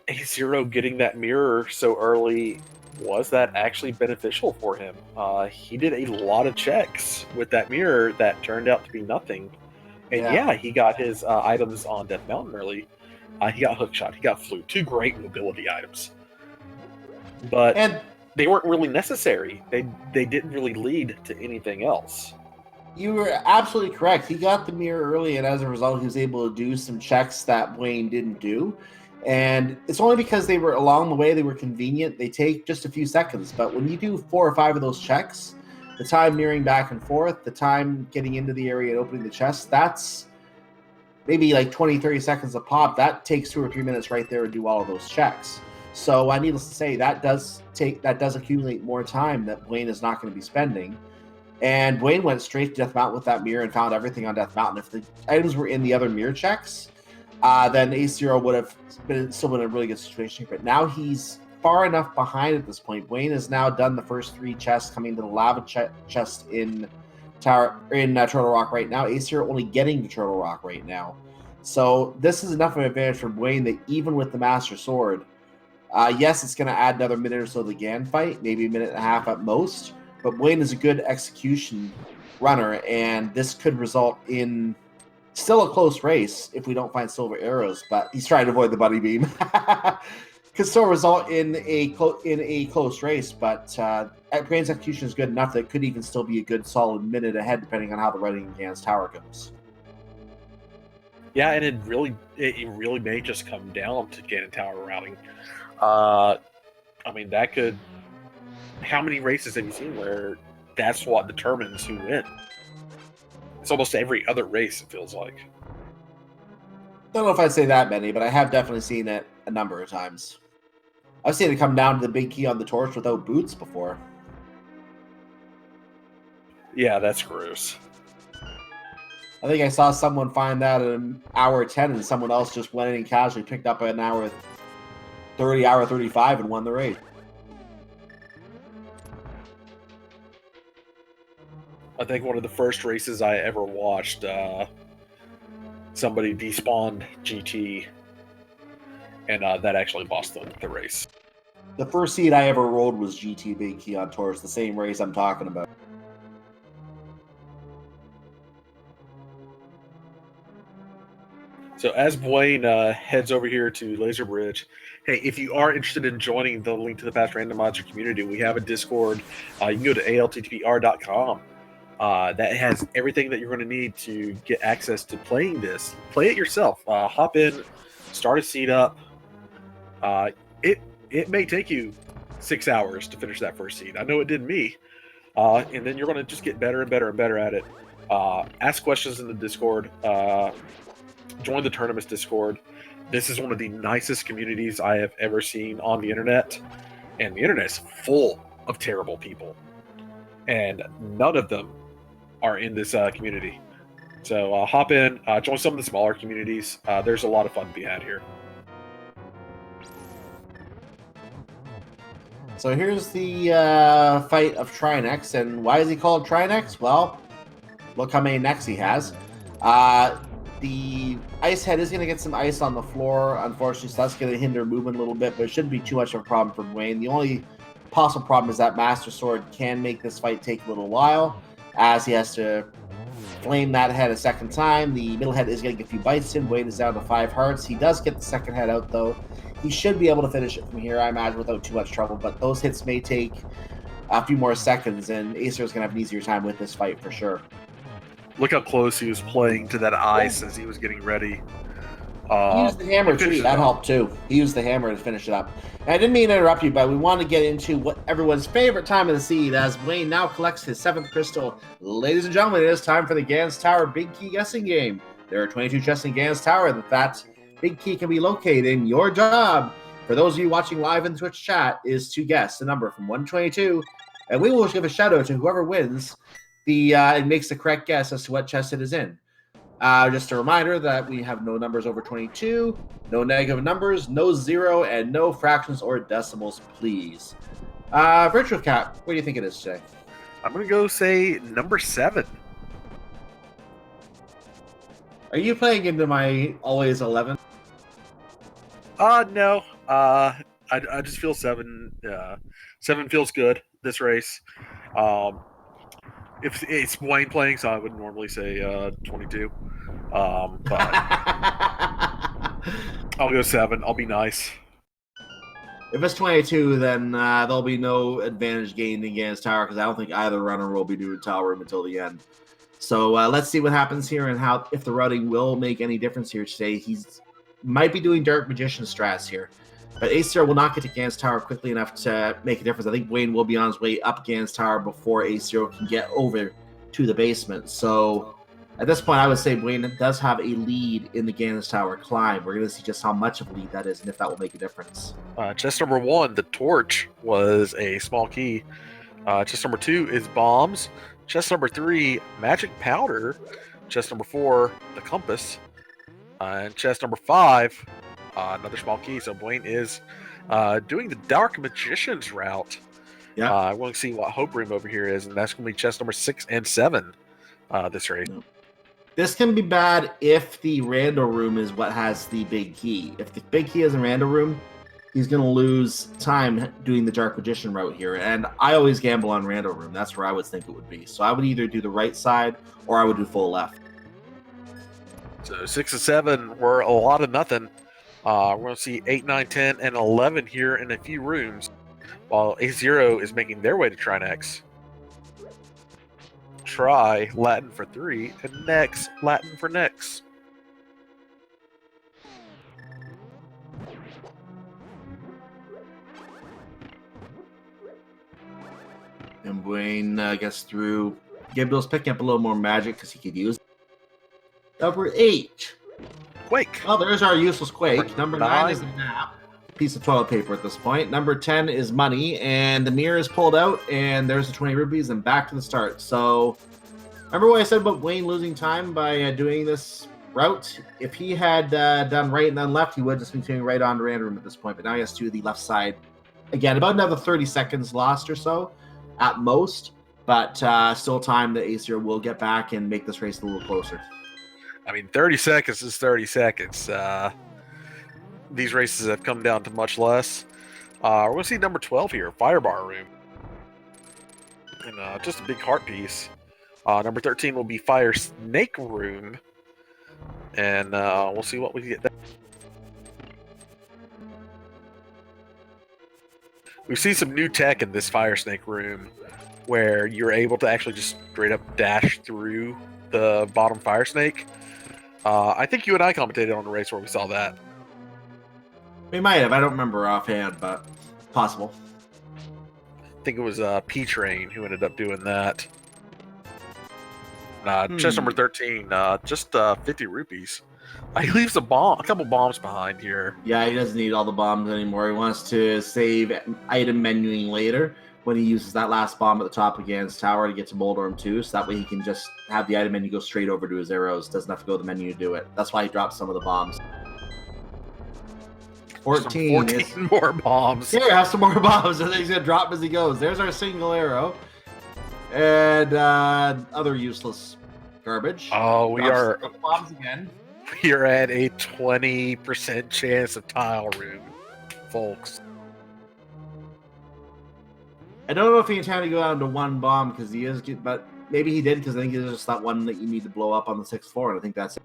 AceZer getting that mirror so early, was that actually beneficial for him? He did a lot of checks with that mirror that turned out to be nothing. And yeah he got his items on Death Mountain early. He got Hookshot, he got Flute, 2 great mobility items. But they weren't really necessary. They didn't really lead to anything else. You were absolutely correct. He got the mirror early, and as a result, he was able to do some checks that Buane didn't do. And it's only because they were along the way, they were convenient. They take just a few seconds. But when you do 4 or 5 of those checks, the time mirroring back and forth, the time getting into the area and opening the chest, that's maybe like 20, 30 seconds a pop. That takes 2 or 3 minutes right there to do all of those checks. So needless to say, that does accumulate more time that Buane is not going to be spending. And Buane went straight to Death Mountain with that mirror and found everything on Death Mountain. If the items were in the other mirror checks, then AceZer would have still been in a really good situation. But now he's far enough behind at this point. Buane has now done the first 3 chests, coming to the lava chest in Turtle Rock right now. AceZer only getting to Turtle Rock right now. So this is enough of an advantage for Buane that even with the Master Sword, yes, it's going to add another minute or so to the Gan fight, maybe a minute and a half at most. but Buane is a good execution runner, and this could result in still a close race if we don't find silver arrows. But he's trying to avoid the buddy beam. Could still result in a close race, but Buane's execution is good enough that it could even still be a good solid minute ahead, depending on how the running against tower goes. Yeah, and it really may just come down to Ganon Tower routing. I mean, that could. How many races have you seen where that's what determines who wins? It's almost every other race, it feels like. Don't know if I'd say that many, but I have definitely seen it a number of times. I've seen it come down to the big key on the torch without boots before. Yeah, that's gross. I think I saw someone find that at an hour 10, and someone else just went in and casually picked up an hour 30, hour 35, and won the race. I think one of the first races I ever watched, somebody despawned GT, and that actually lost the race. The first seed I ever rolled was GT Big Key on Torch, the same race I'm talking about. So as Buane heads over here to Laser Bridge, hey, if you are interested in joining the Link to the Past Randomizer community, we have a Discord. You can go to ALTTPR.com. That has everything that you're going to need to get access to playing this. Play it yourself. Hop in, start a seed up. It may take you 6 hours to finish that first seed. I know it did me. And then you're going to just get better and better and better at it. Ask questions in the Discord. Join the tournaments Discord. This is one of the nicest communities I have ever seen on the internet. And the internet is full of terrible people. And none of them are in this community. So hop in, join some of the smaller communities. There's a lot of fun to be had here. So here's the fight of Trinex, and why is he called Trinex? Well, look how many necks he has. The ice head is going to get some ice on the floor, unfortunately, so that's going to hinder movement a little bit, but it shouldn't be too much of a problem for Buane. The only possible problem is that Master Sword can make this fight take a little while, as he has to flame that head a second time. The middle head is getting a few bites in. Buane is down to 5 hearts. He does get the second head out, though. He should be able to finish it from here, I imagine, without too much trouble, but those hits may take a few more seconds, and AceZer is going to have an easier time with this fight for sure. Look how close he was playing to that ice as he was getting ready. He used the hammer too. That helped too. He used the hammer to finish it up. And I didn't mean to interrupt you, but we want to get into what everyone's favorite time of the seed as Buane now collects his 7th crystal. Ladies and gentlemen, it is time for the Gans Tower Big Key guessing game. There are 22 chests in Gans Tower that Big Key can be located in. Your job, for those of you watching live in the Twitch chat, is to guess the number from 1 to 22, and we will give a shout out to whoever wins and makes the correct guess as to what chest it is in. Just a reminder that we have no numbers over 22, no negative numbers, no 0, and no fractions or decimals, please. Virtual Cat, what do you think it is today? I'm going to go say number 7. Are you playing into my always 11? No. I just feel 7. 7 feels good this race. If it's Buane playing, so I would normally say 22. But I'll go 7. I'll be nice. If it's 22, then there'll be no advantage gained against Tower because I don't think either runner will be doing Tower Room until the end. So let's see what happens here and how if the routing will make any difference here today. He's might be doing Dark Magician strats here. But AceZer will not get to Gans Tower quickly enough to make a difference. I think Buane will be on his way up Gans Tower before AceZer can get over to the basement. So at this point, I would say Buane does have a lead in the Gans Tower climb. We're going to see just how much of a lead that is and if that will make a difference. Chest number 1, the torch, was a small key. Chest number 2 is bombs. Chest number 3, magic powder. Chest number 4, the compass. And chest number 5, another small key. So Buane is doing the Dark Magician's route. Yeah. I want to see what Hope Room over here is, and that's going to be chest number 6 and 7 this race. This can be bad if the Rando Room is what has the big key. If the big key is in Rando Room, he's going to lose time doing the Dark Magician route here. And I always gamble on Rando Room. That's where I would think it would be. So I would either do the right side or I would do full left. So 6 and 7 were a lot of nothing. We're going to see 8, 9, 10, and 11 here in a few rooms, while A0 is making their way to Trinex. Try, Latin for 3, and Nex, Latin for Nex. And Buane gets through. Gabriel's picking up a little more magic because he could use it. Number 8. Quake. Oh, there's our useless Quake. Number 9 9 is a nap. Piece of toilet paper at this point. Number 10 is money, and the mirror is pulled out, and there's the 20 rupees, and back to the start. So, remember what I said about Buane losing time by doing this route? If he had done right and then left, he would just be continuing right on to random at this point, but now he has to do the left side. Again, about another 30 seconds lost or so, at most, but still time that AceZer will get back and make this race a little closer. I mean, 30 seconds is 30 seconds. These races have come down to much less. We're going to see number 12 here, Firebar Room. And just a big heart piece. Number 13 will be Fire Snake Room. And we'll see what we get there. We've seen some new tech in this Fire Snake Room where you're able to actually just straight up dash through the bottom Fire Snake. I think you and I commentated on the race where we saw that. We might have. I don't remember offhand, but possible. I think it was P-Train who ended up doing that. Chest number 13, just 50 rupees. He leaves a couple bombs behind here. Yeah, he doesn't need all the bombs anymore. He wants to save item menuing later when he uses that last bomb at the top against Tower to get to Moldorm 2, so that way he can just have the item menu go straight over to his arrows. Doesn't have to go to the menu to do it. That's why he drops some of the bombs. 14 more bombs. Here, have some more bombs, and then he's going to drop as he goes. There's our single arrow. And other useless garbage. Oh, we are bombs again. We are at a 20% chance of tile room, folks. I don't know if he intended to go down to one bomb because he is, but maybe he did because I think it's just that one that you need to blow up on the 6th floor, and I think that's it.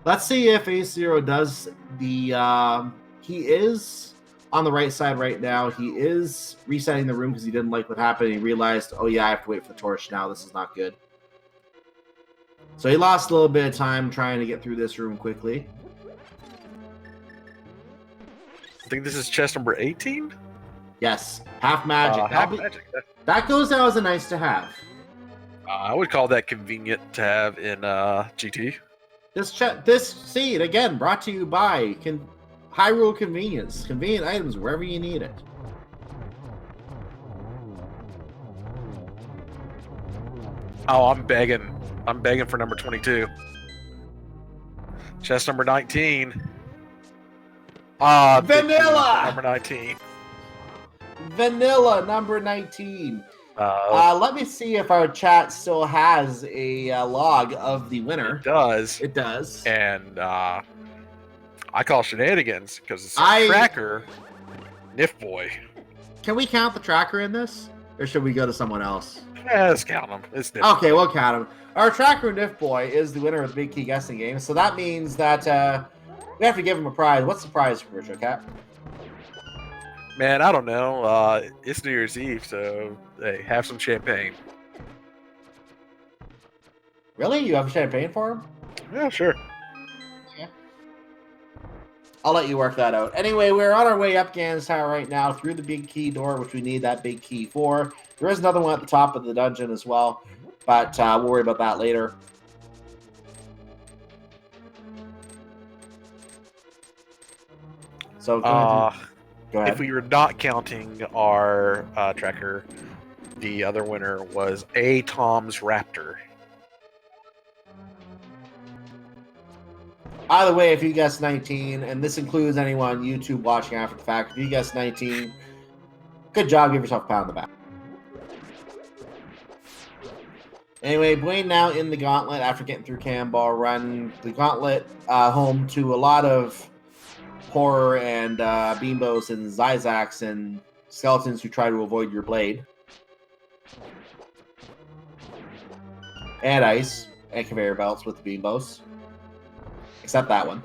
Let's see if AceZer does the. He is on the right side right now. He is resetting the room because he didn't like what happened. He realized, oh yeah, I have to wait for the torch now. This is not good. So he lost a little bit of time trying to get through this room quickly. I think this is chest number 18? Yes, half magic. Half magic. That goes down as a nice to have. I would call that convenient to have in GT. This seed, again, brought to you by Hyrule Convenience. Convenient items wherever you need it. Oh, I'm begging. I'm begging for number 22. Chest number 19. Vanilla! Number 19. Vanilla number 19. Let me see if our chat still has a log of the winner. It does. It does. And I call shenanigans because it's a tracker. Nif Boy. Can we count the tracker in this? Or should we go to someone else? Yeah, let's count them. It's Nif Okay, Boy. we'll count him. Our tracker Nif Boy is the winner of the Big Key Guessing Game. So that means that we have to give him a prize. What's the prize for Virtual Cat? Man, I don't know. It's New Year's Eve, so hey, have some champagne. Really? You have champagne for him? Yeah, sure. Yeah. I'll let you work that out. Anyway, we're on our way up Gan's Tower right now through the big key door, which we need that big key for. There is another one at the top of the dungeon as well, but we'll worry about that later. So go ahead. Go ahead. If we were not counting our tracker, the other winner was A. Tom's Raptor. Either way, if you guess 19, and this includes anyone on YouTube watching after the fact, if you guess 19, good job. Give yourself a pound on the back. Anyway, Buane now in the gauntlet after getting through Cannonball Run. The gauntlet home to a lot of horror and beambos and Zizaks and skeletons who try to avoid your blade. And ice and conveyor belts with the beambos. Except that one.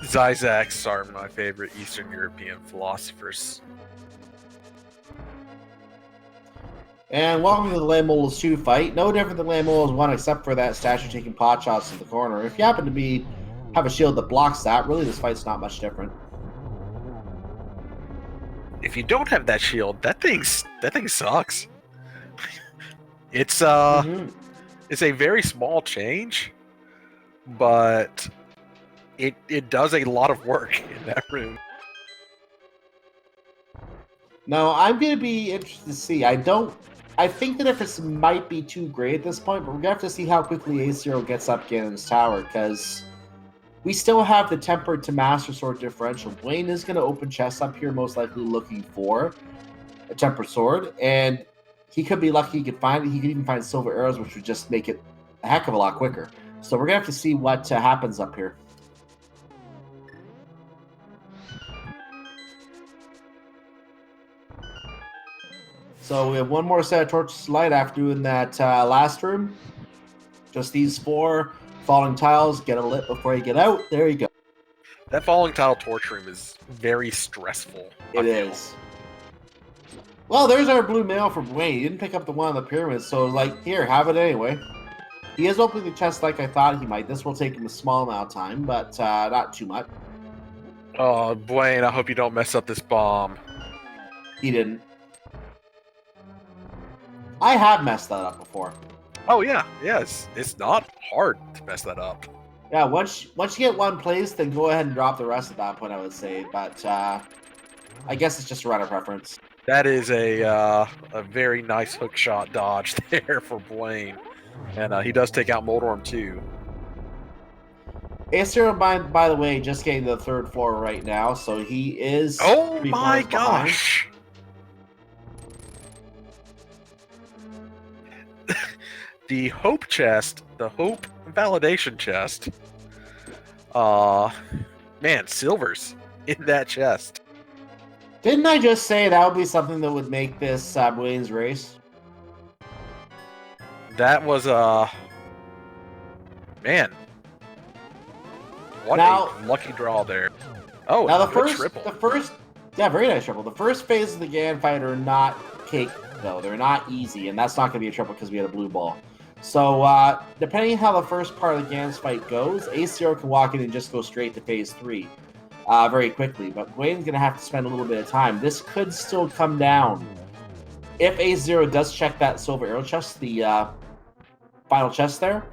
Zizaks are my favorite Eastern European philosophers. And welcome to the Landmoles 2 fight. No different than Landmoles 1 except for that statue taking pot shots in the corner. If you happen to have a shield that blocks that, really this fight's not much different. If you don't have that shield, that thing sucks. It's it's a very small change, but it does a lot of work in that room. Now, I'm going to be interested to see. I think the difference might be too great at this point, but we're going to have to see how quickly AceZer gets up Ganon's tower, because we still have the Tempered to Master Sword differential. Buane is going to open chests up here, most likely looking for a Tempered Sword, and he could be lucky he could find it. He could even find silver arrows, which would just make it a heck of a lot quicker. So we're going to have to see what happens up here. So we have one more set of torches to light after doing that last room. Just these 4 falling tiles. Get it lit before you get out. There you go. That falling tile torch room is very stressful. It is. Well, there's our blue mail for Buane. He didn't pick up the one on the pyramid, so like, here, have it anyway. He is opening the chest like I thought he might. This will take him a small amount of time, but not too much. Oh, Buane, I hope you don't mess up this bomb. He didn't. I have messed that up before. Oh yeah, it's not hard to mess that up. Yeah, once you get one placed, then go ahead and drop the rest at that point, I would say. But I guess it's just a runner preference. That is a very nice hook shot dodge there for Buane. And he does take out Moldorm too. AceZer, by the way, just getting to the 3rd floor right now, so he is... Oh my gosh! The Hope chest, the Hope validation chest. Man, silvers in that chest. Didn't I just say that would be something that would make this Buane's race? That was man. What a lucky draw there. Oh, now triple. Yeah, very nice triple. The first phase of the Gan fight are not cake though; they're not easy, and that's not going to be a triple because we had a blue ball. So depending on how the first part of the Gan's fight goes, AceZer can walk in and just go straight to phase 3 very quickly. But Buane's going to have to spend a little bit of time. This could still come down if AceZer does check that silver arrow chest, the final chest there.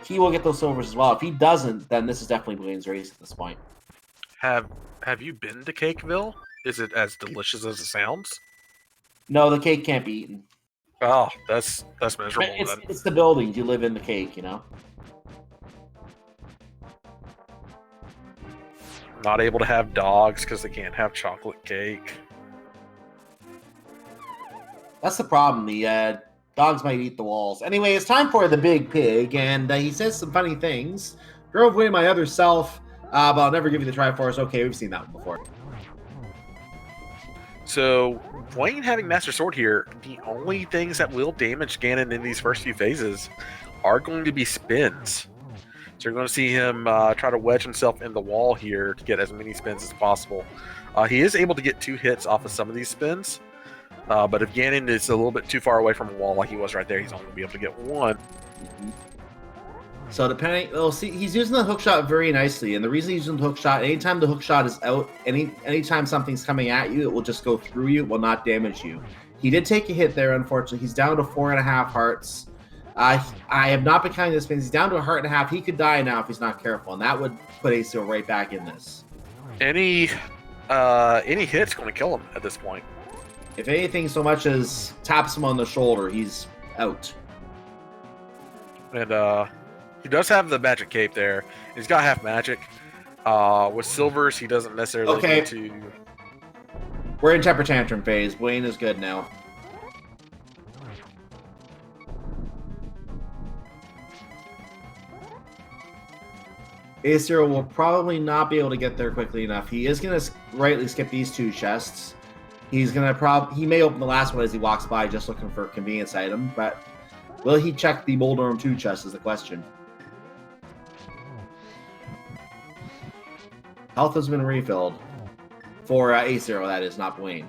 He will get those silvers as well. If he doesn't, then this is definitely Buane's race at this point. Have you been to Cakeville? Is it as delicious as it sounds? No, the cake can't be eaten. Oh, that's miserable. It's the buildings. You live in the cake, you know? Not able to have dogs because they can't have chocolate cake. That's the problem. The dogs might eat the walls. Anyway, it's time for the big pig, and he says some funny things. Drove away my other self, but I'll never give you the Triforce. Okay, we've seen that one before. So, Buane having Master Sword here, the only things that will damage Ganon in these first few phases are going to be spins. So you're going to see him try to wedge himself in the wall here to get as many spins as possible. He is able to get 2 hits off of some of these spins, but if Ganon is a little bit too far away from a wall like he was right there, he's only going to be able to get 1. Mm-hmm. So depending, we'll see, he's using the hook shot very nicely, and the reason he's using the hook shot, anytime the hook shot is out, anytime something's coming at you, it will just go through you, it will not damage you. He did take a hit there, unfortunately. He's down to 4.5 hearts. I have not been counting the spins. He's down to 1.5 hearts. He could die now if he's not careful, and that would put AceZer right back in this. Any hit's going to kill him at this point. If anything, so much as taps him on the shoulder, he's out. And he does have the magic cape there. He's got half magic. With silvers, he doesn't necessarily need to... We're in Temper Tantrum phase. Buane is good now. AceZer will probably not be able to get there quickly enough. He is going to rightly skip these 2 chests. He's going to he may open the last one as he walks by just looking for a convenience item, but will he check the Moldorm 2 chest is the question. Health has been refilled. For AceZer, that is, not Buane.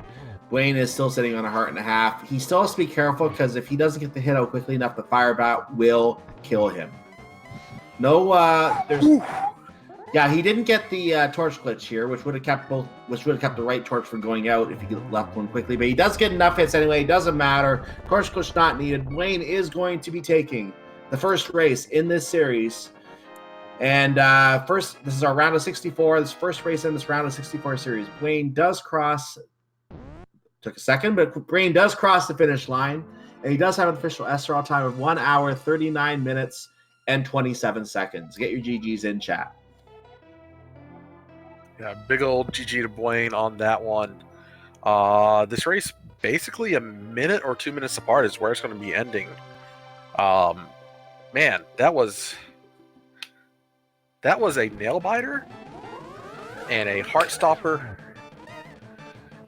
Buane is still sitting on a heart and a half. He still has to be careful because if he doesn't get the hit out quickly enough, the fire bat will kill him. No, there's... Yeah, he didn't get the torch glitch here, which would have kept the right torch from going out if he left one quickly. But he does get enough hits anyway. It doesn't matter. Torch glitch not needed. Buane is going to be taking the first race in this series. And first, this is our round of 64. This first race in this round of 64 series. Buane does cross. Took a second, but Buane does cross the finish line, and he does have an official SRL time of 1 hour, 39 minutes, and 27 seconds. Get your GGs in chat. Yeah, big old GG to Buane on that one. This race, basically a minute or 2 minutes apart, is where it's going to be ending. Man, that was a nail biter and a heart stopper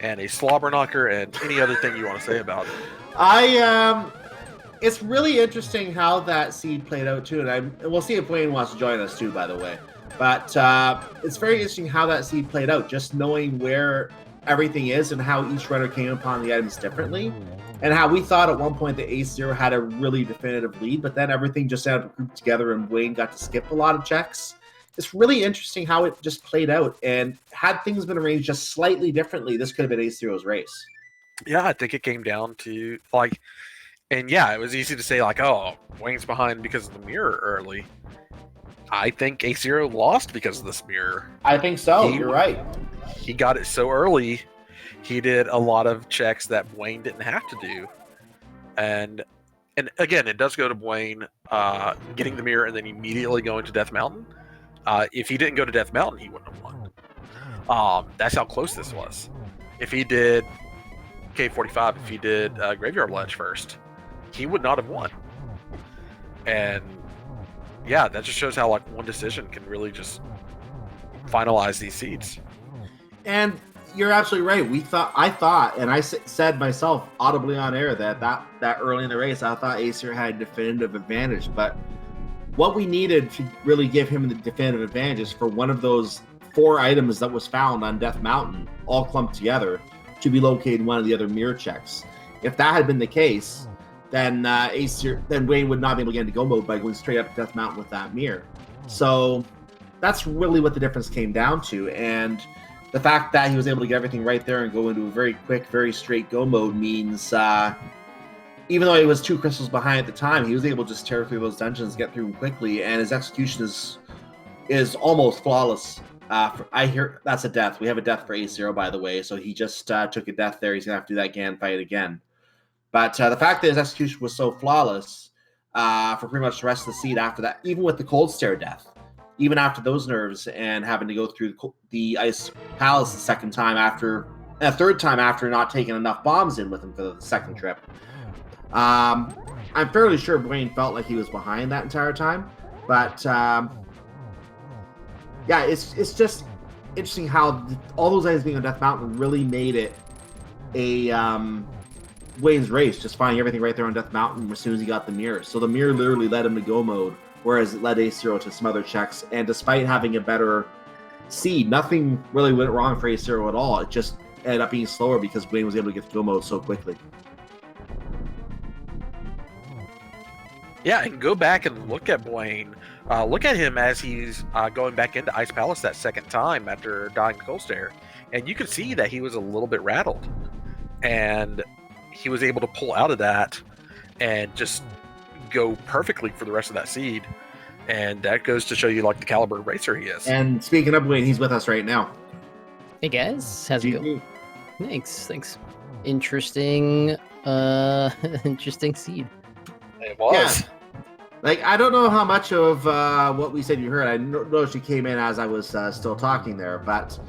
and a slobber knocker and any other thing you want to say about it. It's really interesting how that seed played out too, and we'll see if Buane wants to join us too, by the way. But it's very interesting how that seed played out, just knowing where everything is and how each runner came upon the items differently, and how we thought at one point that AceZer had a really definitive lead, but then everything just ended up grouped together and Buane got to skip a lot of checks. It's really interesting how it just played out, and had things been arranged just slightly differently, this could have been AceZer's race. Yeah, I think it came down to, like, and yeah, it was easy to say, like, oh, Buane's behind because of the mirror early. I think AceZer lost because of this mirror. I think so, you're right. He got it so early, he did a lot of checks that Buane didn't have to do. And again, it does go to Buane getting the mirror and then immediately going to Death Mountain. If he didn't go to Death Mountain, he wouldn't have won. That's how close this was. If he did K45, if he did Graveyard Ledge first, he would not have won. And yeah, that just shows how like one decision can really just finalize these seeds. And you're absolutely right. I thought, and I said myself audibly on air that early in the race, I thought AceZer had a definitive advantage, but what we needed to really give him the definitive advantage is for one of those 4 items that was found on Death Mountain, all clumped together, to be located in one of the other mirror checks. If that had been the case, then Buane would not be able to get into go mode by going straight up to Death Mountain with that mirror. So that's really what the difference came down to. And the fact that he was able to get everything right there and go into a very quick, very straight go mode means even though he was 2 crystals behind at the time, he was able to just tear through those dungeons, get through them quickly, and his execution is almost flawless. I hear that's a death. We have a death for AceZer, by the way, so he just took a death there. He's going to have to do that GAN fight again. But the fact that his execution was so flawless for pretty much the rest of the seed after that, even with the Cold Stare death, even after those nerves and having to go through the Ice Palace a third time after not taking enough bombs in with him for the second trip. I'm fairly sure Buane felt like he was behind that entire time, but yeah, it's just interesting how all those items being on Death Mountain really made it a Buane's race, just finding everything right there on Death Mountain as soon as he got the mirror. So the mirror literally led him to go mode, whereas it led AceZer to some other checks. And despite having a better seed, nothing really went wrong for AceZer at all. It just ended up being slower because Buane was able to get to go mode so quickly. Yeah, and go back and look at Buane. Look at him as he's going back into Ice Palace that second time after dying to Cold Stare. And you could see that he was a little bit rattled. And he was able to pull out of that and just go perfectly for the rest of that seed. And that goes to show you like the caliber racer he is. And speaking of Buane, he's with us right now. Hey guys, how's it going? Thanks. Interesting seed. It was. Yeah. Like, I don't know how much of what we said you heard. I noticed you came in as I was still talking there, but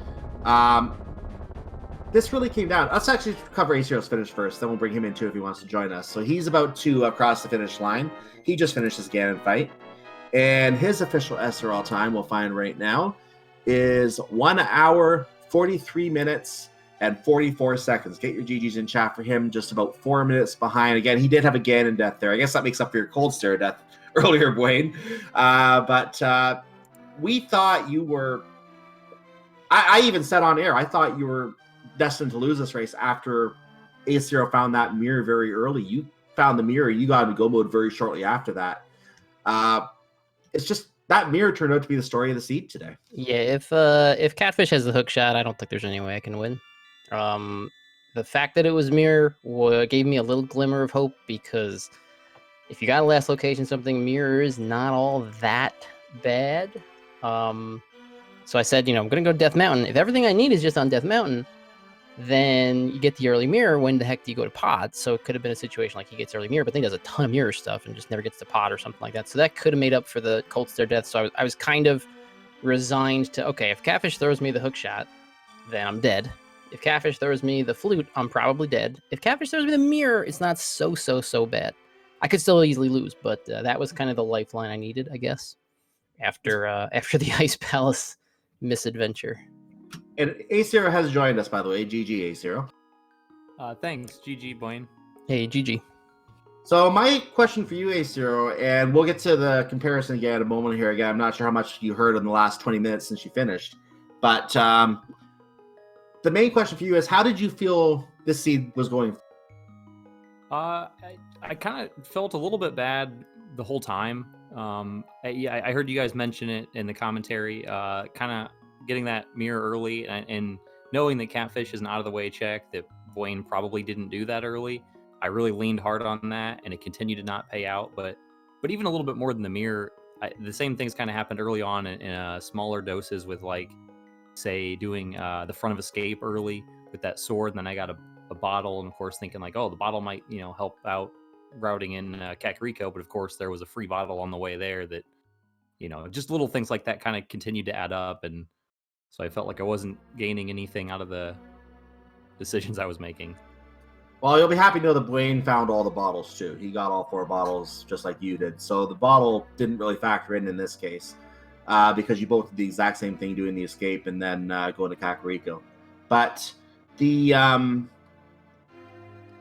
this really came down. Let's actually cover AceZer's finish first, then we'll bring him in too if he wants to join us. So he's about to cross the finish line. He just finished his Ganon fight. And his official SRL time, we'll find right now, is 1 hour, 43 minutes, and 44 seconds. Get your GGs in chat for him, just about 4 minutes behind. Again, he did have a Ganon death there. I guess that makes up for your Cold Stare death earlier, Buane. But we thought you were... I even said on air, I thought you were destined to lose this race after AceZer found that mirror very early. You found the mirror, you got into go mode very shortly after that. It's just that mirror turned out to be the story of the seed today. Yeah, if Catfish has the hook shot, I don't think there's any way I can win. The fact that it was mirror gave me a little glimmer of hope, because if you got a last location something, mirror is not all that bad. So I said, I'm gonna go Death Mountain. If everything I need is just on Death Mountain, then you get the early mirror. When the heck do you go to pod? So it could have been a situation like he gets early mirror, but then he does a ton of mirror stuff and just never gets to pod or something like that. So that could have made up for the Cold Stare death. So I was kind of resigned to, okay, if Catfish throws me the hook shot, then I'm dead. If Catfish throws me the flute, I'm probably dead. If Catfish throws me the mirror, it's not so bad. I could still easily lose, but that was kind of the lifeline I needed, I guess, after the Ice Palace misadventure. And AceZer has joined us, by the way. GG, AceZer. Thanks, GG, Buane. Hey, GG. So my question for you, AceZer, and we'll get to the comparison again in a moment here. Again, I'm not sure how much you heard in the last 20 minutes since you finished. But the main question for you is, how did you feel this seed was going? I kind of felt a little bit bad the whole time. I heard you guys mention it in the commentary, kind of getting that mirror early and knowing that Catfish is an out-of-the-way check, that Buane probably didn't do that early. I really leaned hard on that, and it continued to not pay out. But even a little bit more than the mirror, the same things kind of happened early on in smaller doses with, like, say, doing the front of escape early with that sword, and then I got a bottle, and of course thinking like, oh, the bottle might, help out routing in Kakariko, but of course there was a free bottle on the way there that, just little things like that kind of continued to add up, and so I felt like I wasn't gaining anything out of the decisions I was making. Well, you'll be happy to know that Buane found all the bottles too. He got all 4 bottles just like you did. So the bottle didn't really factor in this case because you both did the exact same thing, doing the escape and then going to Kakariko. But the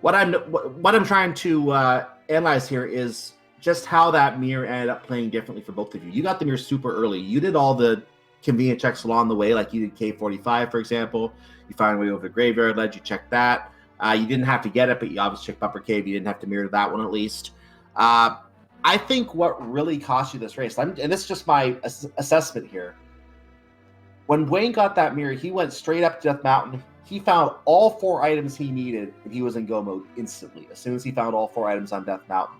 what I'm trying to analyze here is just how that mirror ended up playing differently for both of you. You got the mirror super early. You did all the convenient checks along the way, like you did K45, for example. You found a way over the graveyard ledge, you checked that. You didn't have to get it, but you obviously checked Upper Cave. You didn't have to mirror that one at least. I think what really cost you this race, and this is just my assessment here. When Buane got that mirror, he went straight up to Death Mountain. He found all 4 items he needed, and he was in go mode instantly, as soon as he found all 4 items on Death Mountain.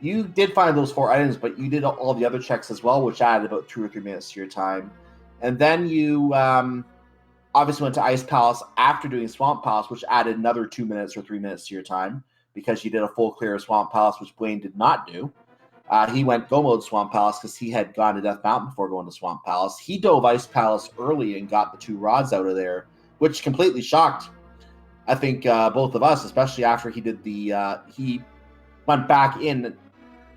You did find those 4 items, but you did all the other checks as well, which added about 2 or 3 minutes to your time. And then you obviously went to Ice Palace after doing Swamp Palace, which added another 2 minutes or 3 minutes to your time because you did a full clear of Swamp Palace, which Buane did not do. He went go mode Swamp Palace because he had gone to Death Mountain before going to Swamp Palace. He dove Ice Palace early and got the 2 rods out of there, which completely shocked, I think, both of us, especially after he did the he went back in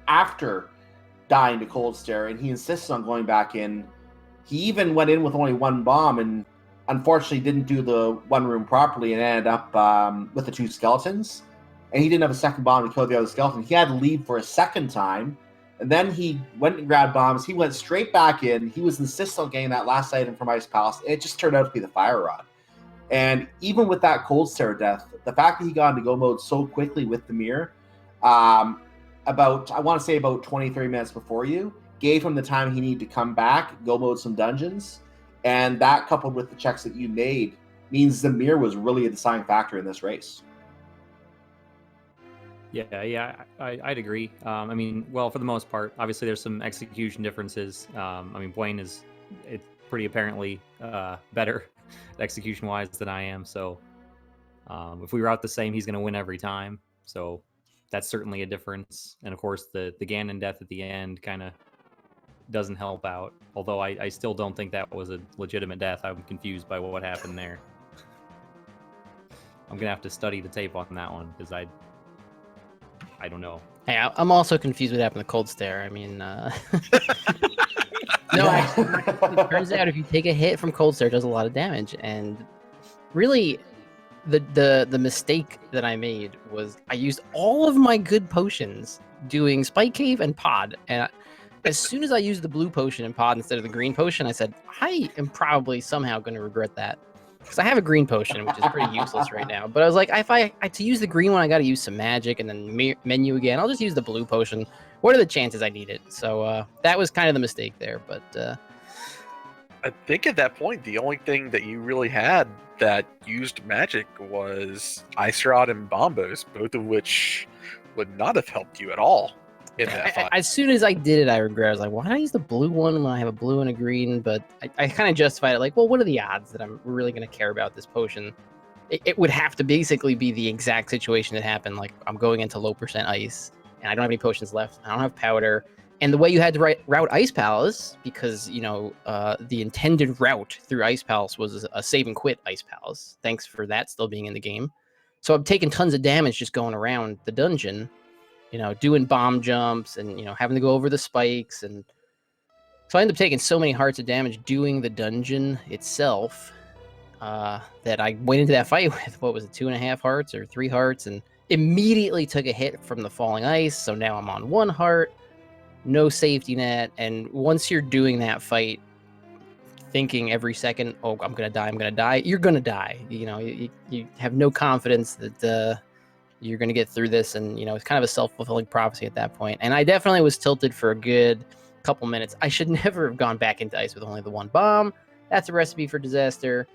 after dying to Cold Stare, and he insisted on going back in. He even went in with only 1 bomb and unfortunately didn't do the 1 room properly and ended up with the 2 skeletons. And he didn't have a second bomb to kill the other skeleton. He had to leave for a second time. And then he went and grabbed bombs. He went straight back in. He was insistent on getting that last item from Ice Palace. It just turned out to be the Fire Rod. And even with that Cold Stare death, the fact that he got into go mode so quickly with the mirror, I want to say about 20, 30 minutes before you, gave him the time he needed to come back, go mode some dungeons, and that coupled with the checks that you made means the mirror was really a deciding factor in this race. Yeah, I'd agree. Well, for the most part, obviously there's some execution differences. Buane is pretty apparently better execution-wise than I am, so if we route the same, he's going to win every time, so that's certainly a difference. And of course, the Ganon death at the end kind of doesn't help out, although I still don't think that was a legitimate death. I'm confused by what happened there. I'm gonna have to study the tape on that one because I don't know. Hey, I'm also confused what happened to Cold Stare. I mean, no, actually, it turns out if you take a hit from Cold Stare, it does a lot of damage. And really, the mistake that I made was I used all of my good potions doing Spike Cave and Pod. And as soon as I used the blue potion and Pod instead of the green potion, I said, I am probably somehow going to regret that. Because I have a green potion, which is pretty useless right now. But I was like, if I to use the green one, I got to use some magic and then menu again. I'll just use the blue potion. What are the chances I need it? So that was kind of the mistake there. But I think at that point, the only thing that you really had that used magic was Ice Rod and Bombos, both of which would not have helped you at all in that fight. As soon as I did it, I regret. I was like, why did I use the blue one when I have a blue and a green? But I kind of justified it like, well, what are the odds that I'm really going to care about this potion? It would have to basically be the exact situation that happened. Like, I'm going into low % ice, and I don't have any potions left. I don't have powder. And the way you had to route Ice Palace, because, you know, the intended route through Ice Palace was a save and quit Ice Palace. Thanks for that still being in the game. So I'm taking tons of damage just going around the dungeon, you know, doing bomb jumps and, you know, having to go over the spikes. And so I ended up taking so many hearts of damage doing the dungeon itself that I went into that fight with, what was it, 2.5 hearts or 3 hearts, and immediately took a hit from the falling ice. So now I'm on 1 heart. No safety net, and once you're doing that fight, thinking every second, "Oh, I'm gonna die," you're gonna die. You know, you have no confidence that you're gonna get through this, and you know it's kind of a self-fulfilling prophecy at that point. And I definitely was tilted for a good couple minutes. I should never have gone back into ice with only the 1 bomb. That's a recipe for disaster.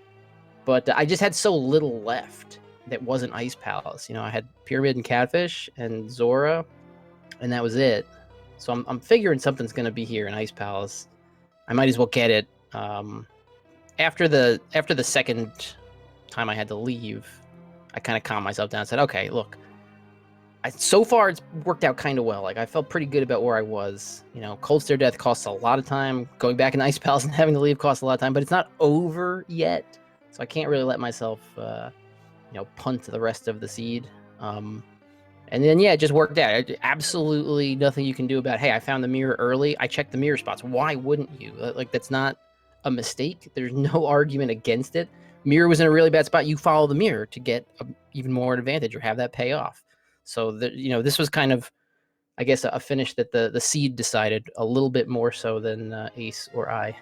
But I just had so little left that wasn't Ice Palace. You know, I had Pyramid and Catfish and Zora, and that was it. So I'm figuring something's going to be here in Ice Palace. I might as well get it. After the second time I had to leave, I kind of calmed myself down and said, okay, look, so far it's worked out kind of well. Like, I felt pretty good about where I was. You know, Cold Stare Death costs a lot of time. Going back in Ice Palace and having to leave costs a lot of time, but it's not over yet. So I can't really let myself, you know, punt the rest of the seed. And then, yeah, it just worked out. Absolutely nothing you can do about, hey, I found the mirror early. I checked the mirror spots. Why wouldn't you? Like, that's not a mistake. There's no argument against it. Mirror was in a really bad spot. You follow the mirror to get even more advantage or have that pay off. So, you know, this was kind of, I guess, a finish that the seed decided a little bit more so than Ace or I.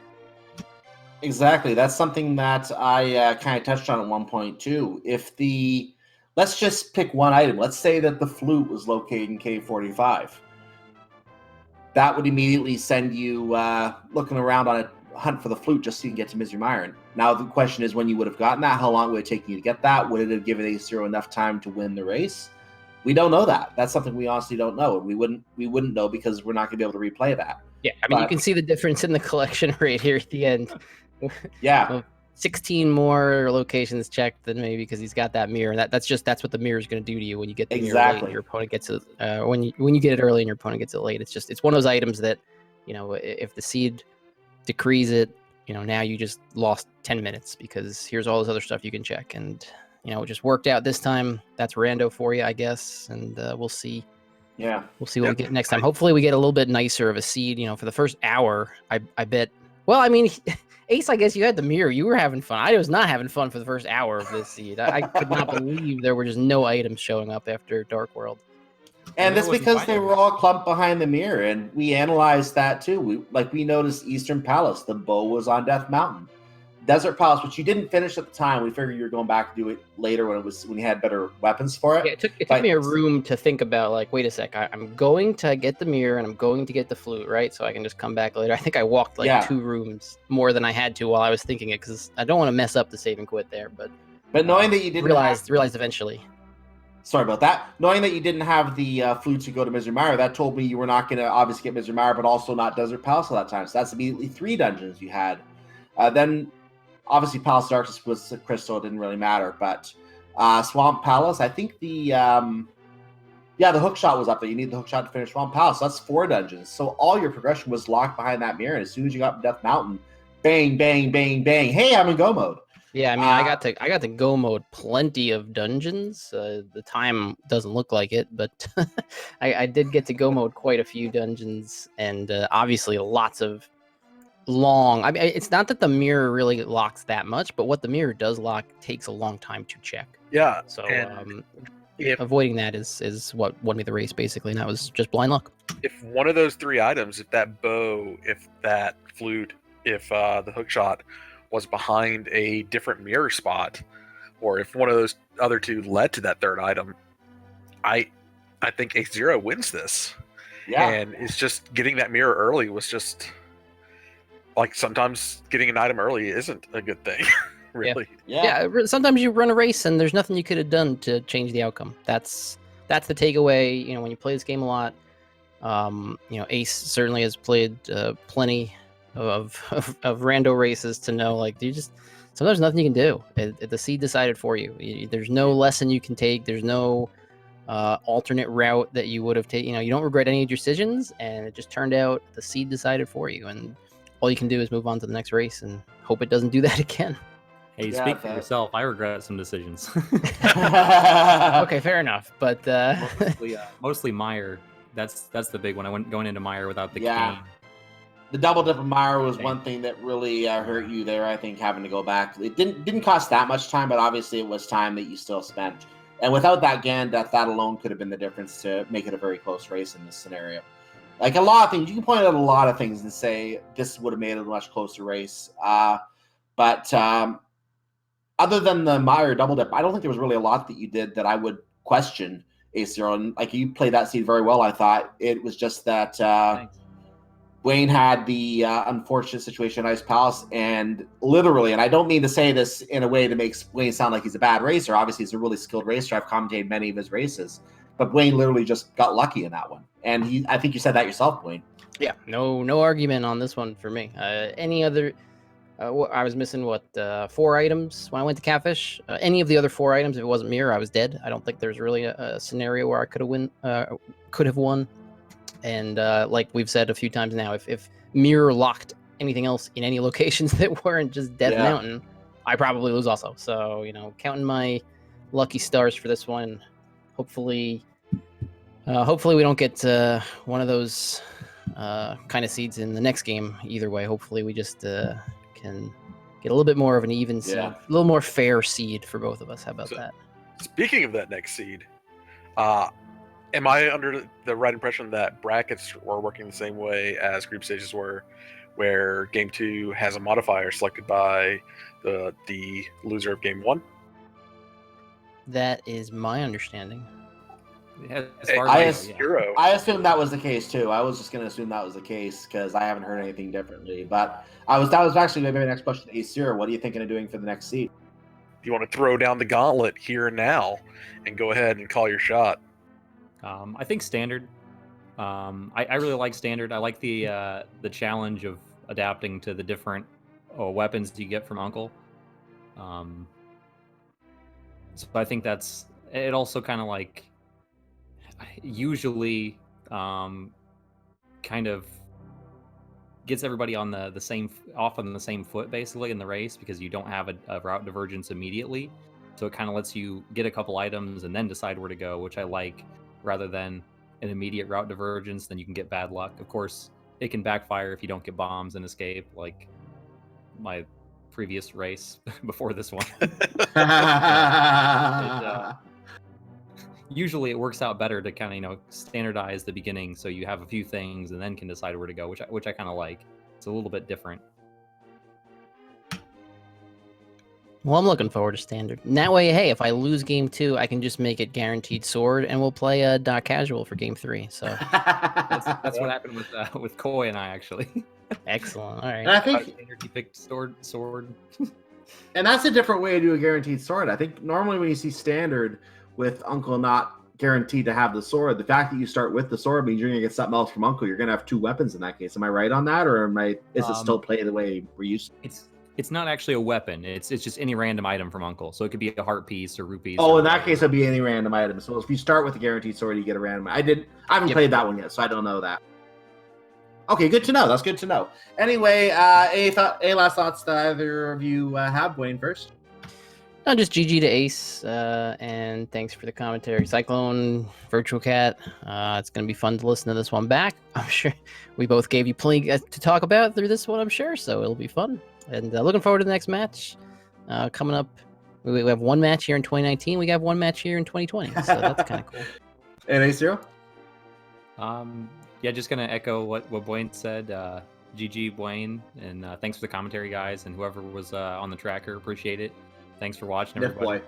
Exactly. That's something that I kind of touched on at one point, too. Let's just pick one item. Let's say that the flute was located in K45. That would immediately send you looking around on a hunt for the flute just so you can get to Misery Myron. Now, the question is when you would have gotten that, how long would it take you to get that? Would it have given AceZer enough time to win the race? We don't know that. That's something we honestly don't know. We wouldn't know because we're not going to be able to replay that. Yeah, I mean, you can see the difference in the collection rate here at the end. Yeah. Well, 16 more locations checked than maybe because he's got that mirror. That's what the mirror is going to do to you when you get the mirror late and your opponent gets it. When you get it early and your opponent gets it late, it's one of those items that, you know, if the seed decrees it, you know, now you just lost 10 minutes because here's all this other stuff you can check, and you know, it just worked out this time. That's rando for you, I guess, and we'll see. Yeah, we'll see what we get next time. Hopefully, we get a little bit nicer of a seed. You know, for the first hour, I bet. Well, I mean. Ace, I guess you had the mirror. You were having fun. I was not having fun for the first hour of this seed. I could not believe there were just no items showing up after Dark World. And that's because they were all clumped behind the mirror, and we analyzed that too. We noticed Eastern Palace, the bow was on Death Mountain. Desert Palace, which you didn't finish at the time. We figured you were going back to do it later when you had better weapons for it. Yeah, it took me a room to think about, like, wait a sec, I'm going to get the mirror and I'm going to get the flute, right? So I can just come back later. I think I walked 2 rooms more than I had to while I was thinking it because I don't want to mess up the save and quit there. But knowing that you didn't realized eventually. Sorry about that. Knowing that you didn't have the flute to go to Misery Mire, that told me you were not going to obviously get Misery Mire, but also not Desert Palace at that time. So that's immediately 3 dungeons you had. Then. Obviously, Palace of Darkness was Crystal. It didn't really matter. But Swamp Palace, I think the hook shot was up there. You need the hook shot to finish Swamp Palace. So that's 4 dungeons. So all your progression was locked behind that mirror. And as soon as you got to Death Mountain, bang, bang, bang, bang. Hey, I'm in go mode. Yeah, I mean, I got to go mode plenty of dungeons. The time doesn't look like it, but I did get to go mode quite a few dungeons, and obviously lots of long. I mean, it's not that the mirror really locks that much, but what the mirror does lock takes a long time to check. Yeah. So and if avoiding that is what won me the race basically, and that was just blind luck. if one of those 3 items, if that bow, if that flute, if the hook shot was behind a different mirror spot, or if one of those other 2 led to that 3rd item, I think AceZero wins this. Yeah. And it's just getting that mirror early was just like sometimes getting an item early isn't a good thing, really. Yeah. Sometimes you run a race and there's nothing you could have done to change the outcome. That's the takeaway. When you play this game a lot, Ace certainly has played plenty of rando races to know, like, sometimes nothing you can do. The seed decided for you. There's no lesson you can take. There's no alternate route that you would have taken. You don't regret any of your decisions, and it just turned out the seed decided for you, and all you can do is move on to the next race and hope it doesn't do that again. Hey, speak for yourself. I regret some decisions. Okay, fair enough. But mostly Meyer. That's the big one. I went going into Meyer without the cane. The double dip of Meyer was one thing that really hurt you there. I think having to go back. It didn't cost that much time, but obviously it was time that you still spent. And without that GAN death, that alone could have been the difference to make it a very close race in this scenario. Like, a lot of things, you can point out a lot of things and say this would have made it a much closer race. But other than the Meyer double dip, I don't think there was really a lot that you did that I would question AceZero. And like, you played that seed very well. I thought it was just that Buane had the unfortunate situation at Ice Palace, and literally, and I don't mean to say this in a way to make Buane sound like he's a bad racer. Obviously, he's a really skilled racer. I've commentated many of his races, but Buane literally just got lucky in that one. And I think you said that yourself, Buane. Yeah, no argument on this one for me. Any other? I was missing 4 items when I went to Catfish. Any of the other 4 items, if it wasn't mirror, I was dead. I don't think there's really a scenario where I could have won. And like we've said a few times now, if mirror locked anything else in any locations that weren't just Death Mountain, I probably lose also. So, counting my lucky stars for this one. Hopefully we don't get one of those kind of seeds in the next game either way. Hopefully we just can get a little bit more of an even seed, a little more fair seed for both of us. How about that? Speaking of that next seed, am I under the right impression that brackets were working the same way as group stages were, where Game 2 has a modifier selected by the loser of Game 1? That is my understanding. I assumed that was the case too. I was just going to assume that was the case because I haven't heard anything differently. But that was actually maybe my next question to AceZero. What are you thinking of doing for the next seed? You want to throw down the gauntlet here and now and go ahead and call your shot? I think standard. I really like standard. I like the challenge of adapting to the different weapons you get from Uncle. So I think that's it. Also, kind of like usually kind of gets everybody on the same foot basically in the race, because you don't have a route divergence immediately. So it kind of lets you get a couple items and then decide where to go, which I like, rather than an immediate route divergence. Then you can get bad luck. Of course, it can backfire if you don't get bombs and escape, like my previous race before this one. Usually it works out better to kind of standardize the beginning, so you have a few things and then can decide where to go, which I kind of like. It's a little bit different. Well, I'm looking forward to standard. And that way, hey, if I lose game 2, I can just make it guaranteed sword, and we'll play a casual for game 3. So that's what happened with Koi and I, actually. Excellent. All right. And I think he picked sword. And that's a different way to do a guaranteed sword. I think normally when you see standard with Uncle not guaranteed to have the sword, the fact that you start with the sword means you're going to get something else from Uncle. You're going to have 2 weapons in that case. Am I right on that, or is it still play the way we're used to? It's not actually a weapon. It's just any random item from Uncle. So it could be a heart piece or rupees. Oh, in that case, it'd be any random item. So if you start with a guaranteed sword, you get a random. I haven't played that one yet, so I don't know that. Okay, good to know. That's good to know. Anyway, any last thoughts that either of you have? Buane first. No, just GG to Ace, and thanks for the commentary. Cyclone, Virtual Cat, it's going to be fun to listen to this one back. I'm sure we both gave you plenty to talk about through this one, I'm sure, so it'll be fun. And looking forward to the next match. Coming up, we have one match here in 2019. We got one match here in 2020, so that's kind of cool. And AceZer? Yeah, just going to echo what Buane said. GG, Buane, and thanks for the commentary, guys, and whoever was on the tracker, appreciate it. Thanks for watching, everybody.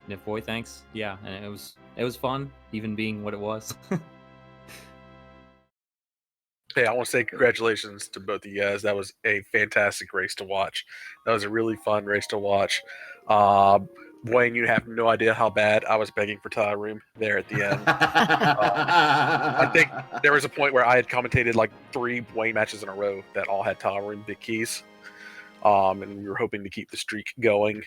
Nif Boy, thanks. Yeah, and it was fun, even being what it was. Hey, I want to say congratulations to both of you guys. That was a fantastic race to watch. That was a really fun race to watch. Wayne, you have no idea how bad I was begging for tile room there at the end. I think there was a point where I had commentated like 3 Wayne matches in a row that all had tile room big keys. And we were hoping to keep the streak going.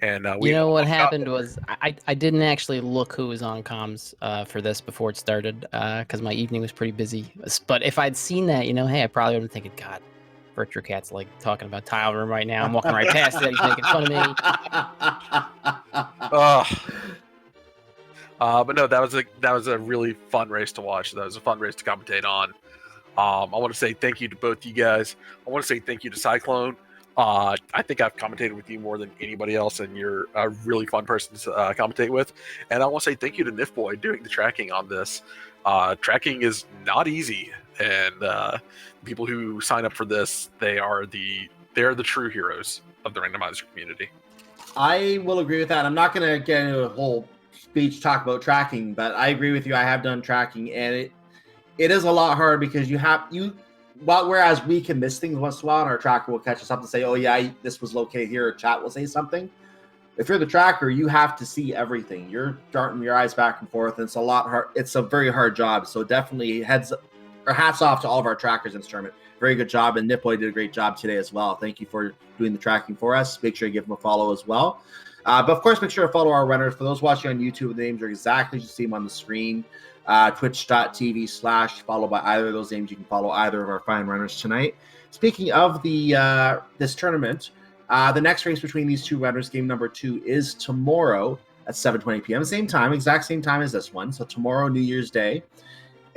And what happened was I didn't actually look who was on comms for this before it started because my evening was pretty busy. But if I'd seen that, hey, I probably would have been thinking, God, Virtual Cat's like talking about tile room right now. I'm walking right past it. He's making fun of me. But no, that was a really fun race to watch. That was a fun race to commentate on. I want to say thank you to both you guys. I want to say thank you to Cyclone. I think I've commentated with you more than anybody else, and you're a really fun person to commentate with. And I want to say thank you to Nif Boy doing the tracking on this. Tracking is not easy, and people who sign up for this, they are the true heroes of the randomizer community. I will agree with that. I'm not going to get into a whole speech talk about tracking, but I agree with you. I have done tracking, and it is a lot harder because whereas we can miss things once in a while, and our tracker will catch us up and say, "Oh yeah, this was located here," or chat will say something. If you're the tracker, you have to see everything. You're darting your eyes back and forth, and it's a lot hard. It's a very hard job. So definitely hats off to all of our trackers in this tournament. Very good job, and Nipboy did a great job today as well. Thank you for doing the tracking for us. Make sure you give them a follow as well. But of course, make sure to follow our runners. For those watching on YouTube, the names are exactly as you see them on the screen. Twitch.tv/ followed by either of those names. You can follow either of our fine runners tonight. Speaking of this tournament, the next race between these two runners, game number 2, is tomorrow at 7:20 p.m. Exact same time as this one. So tomorrow, New Year's Day.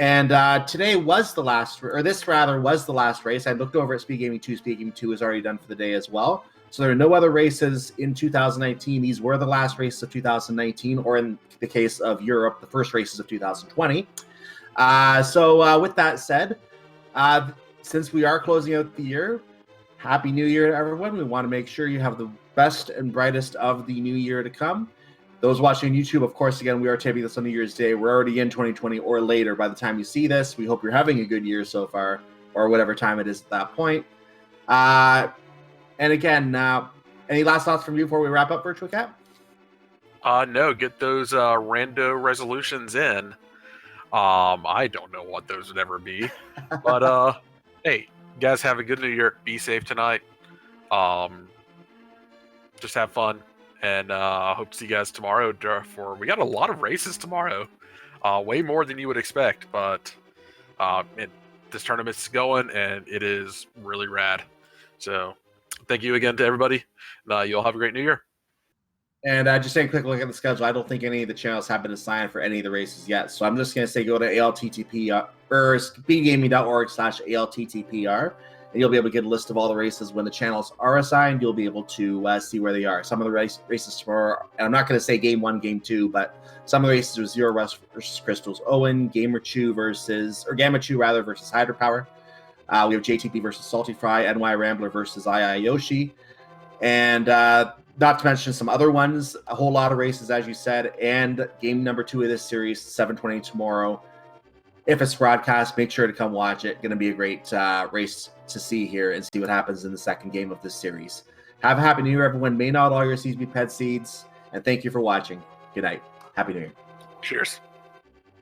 And today was the last, or this rather was the last race. I looked over at Speed Gaming 2. Speed Gaming 2 is already done for the day as well. So there are no other races in 2019. These were the last races of 2019, or in the case of Europe, the first races of 2020. So with that said, since we are closing out the year, Happy New Year to everyone. We want to make sure you have the best and brightest of the new year to come. Those watching on YouTube, of course, again, we are taping this on New Year's Day. We're already in 2020 or later by the time you see this. We hope you're having a good year so far, or whatever time it is at that point. And again, any last thoughts from you before we wrap up, Virtual Cat? No, get those rando resolutions in. I don't know what those would ever be. But hey, guys, have a good New Year. Be safe tonight. Just have fun. And hope to see you guys tomorrow we got a lot of races tomorrow. Way more than you would expect, but this tournament's going and it is really rad. So thank you again to everybody. You all have a great New Year. And just take a quick look at the schedule. I don't think any of the channels have been assigned for any of the races yet. So I'm just going to say go to ALTTPR or speedgaming.org/ALTTPR, and you'll be able to get a list of all the races. When the channels are assigned, you'll be able to see where they are. Some of the races tomorrow, and I'm not going to say game 1, game 2, but some of the races are Zero Rush versus Crystal's Owen, Gamma Chew versus Hydropower. We have JTP versus Salty Fry, NY Rambler versus II Yoshi, and not to mention some other ones, a whole lot of races, as you said, and game number 2 of this series, 7:20 tomorrow. If it's broadcast, make sure to come watch it. Going to be a great race to see here and see what happens in the second game of this series. Have a happy New Year, everyone. May not all your seeds be pet seeds, and thank you for watching. Good night. Happy New Year. Cheers.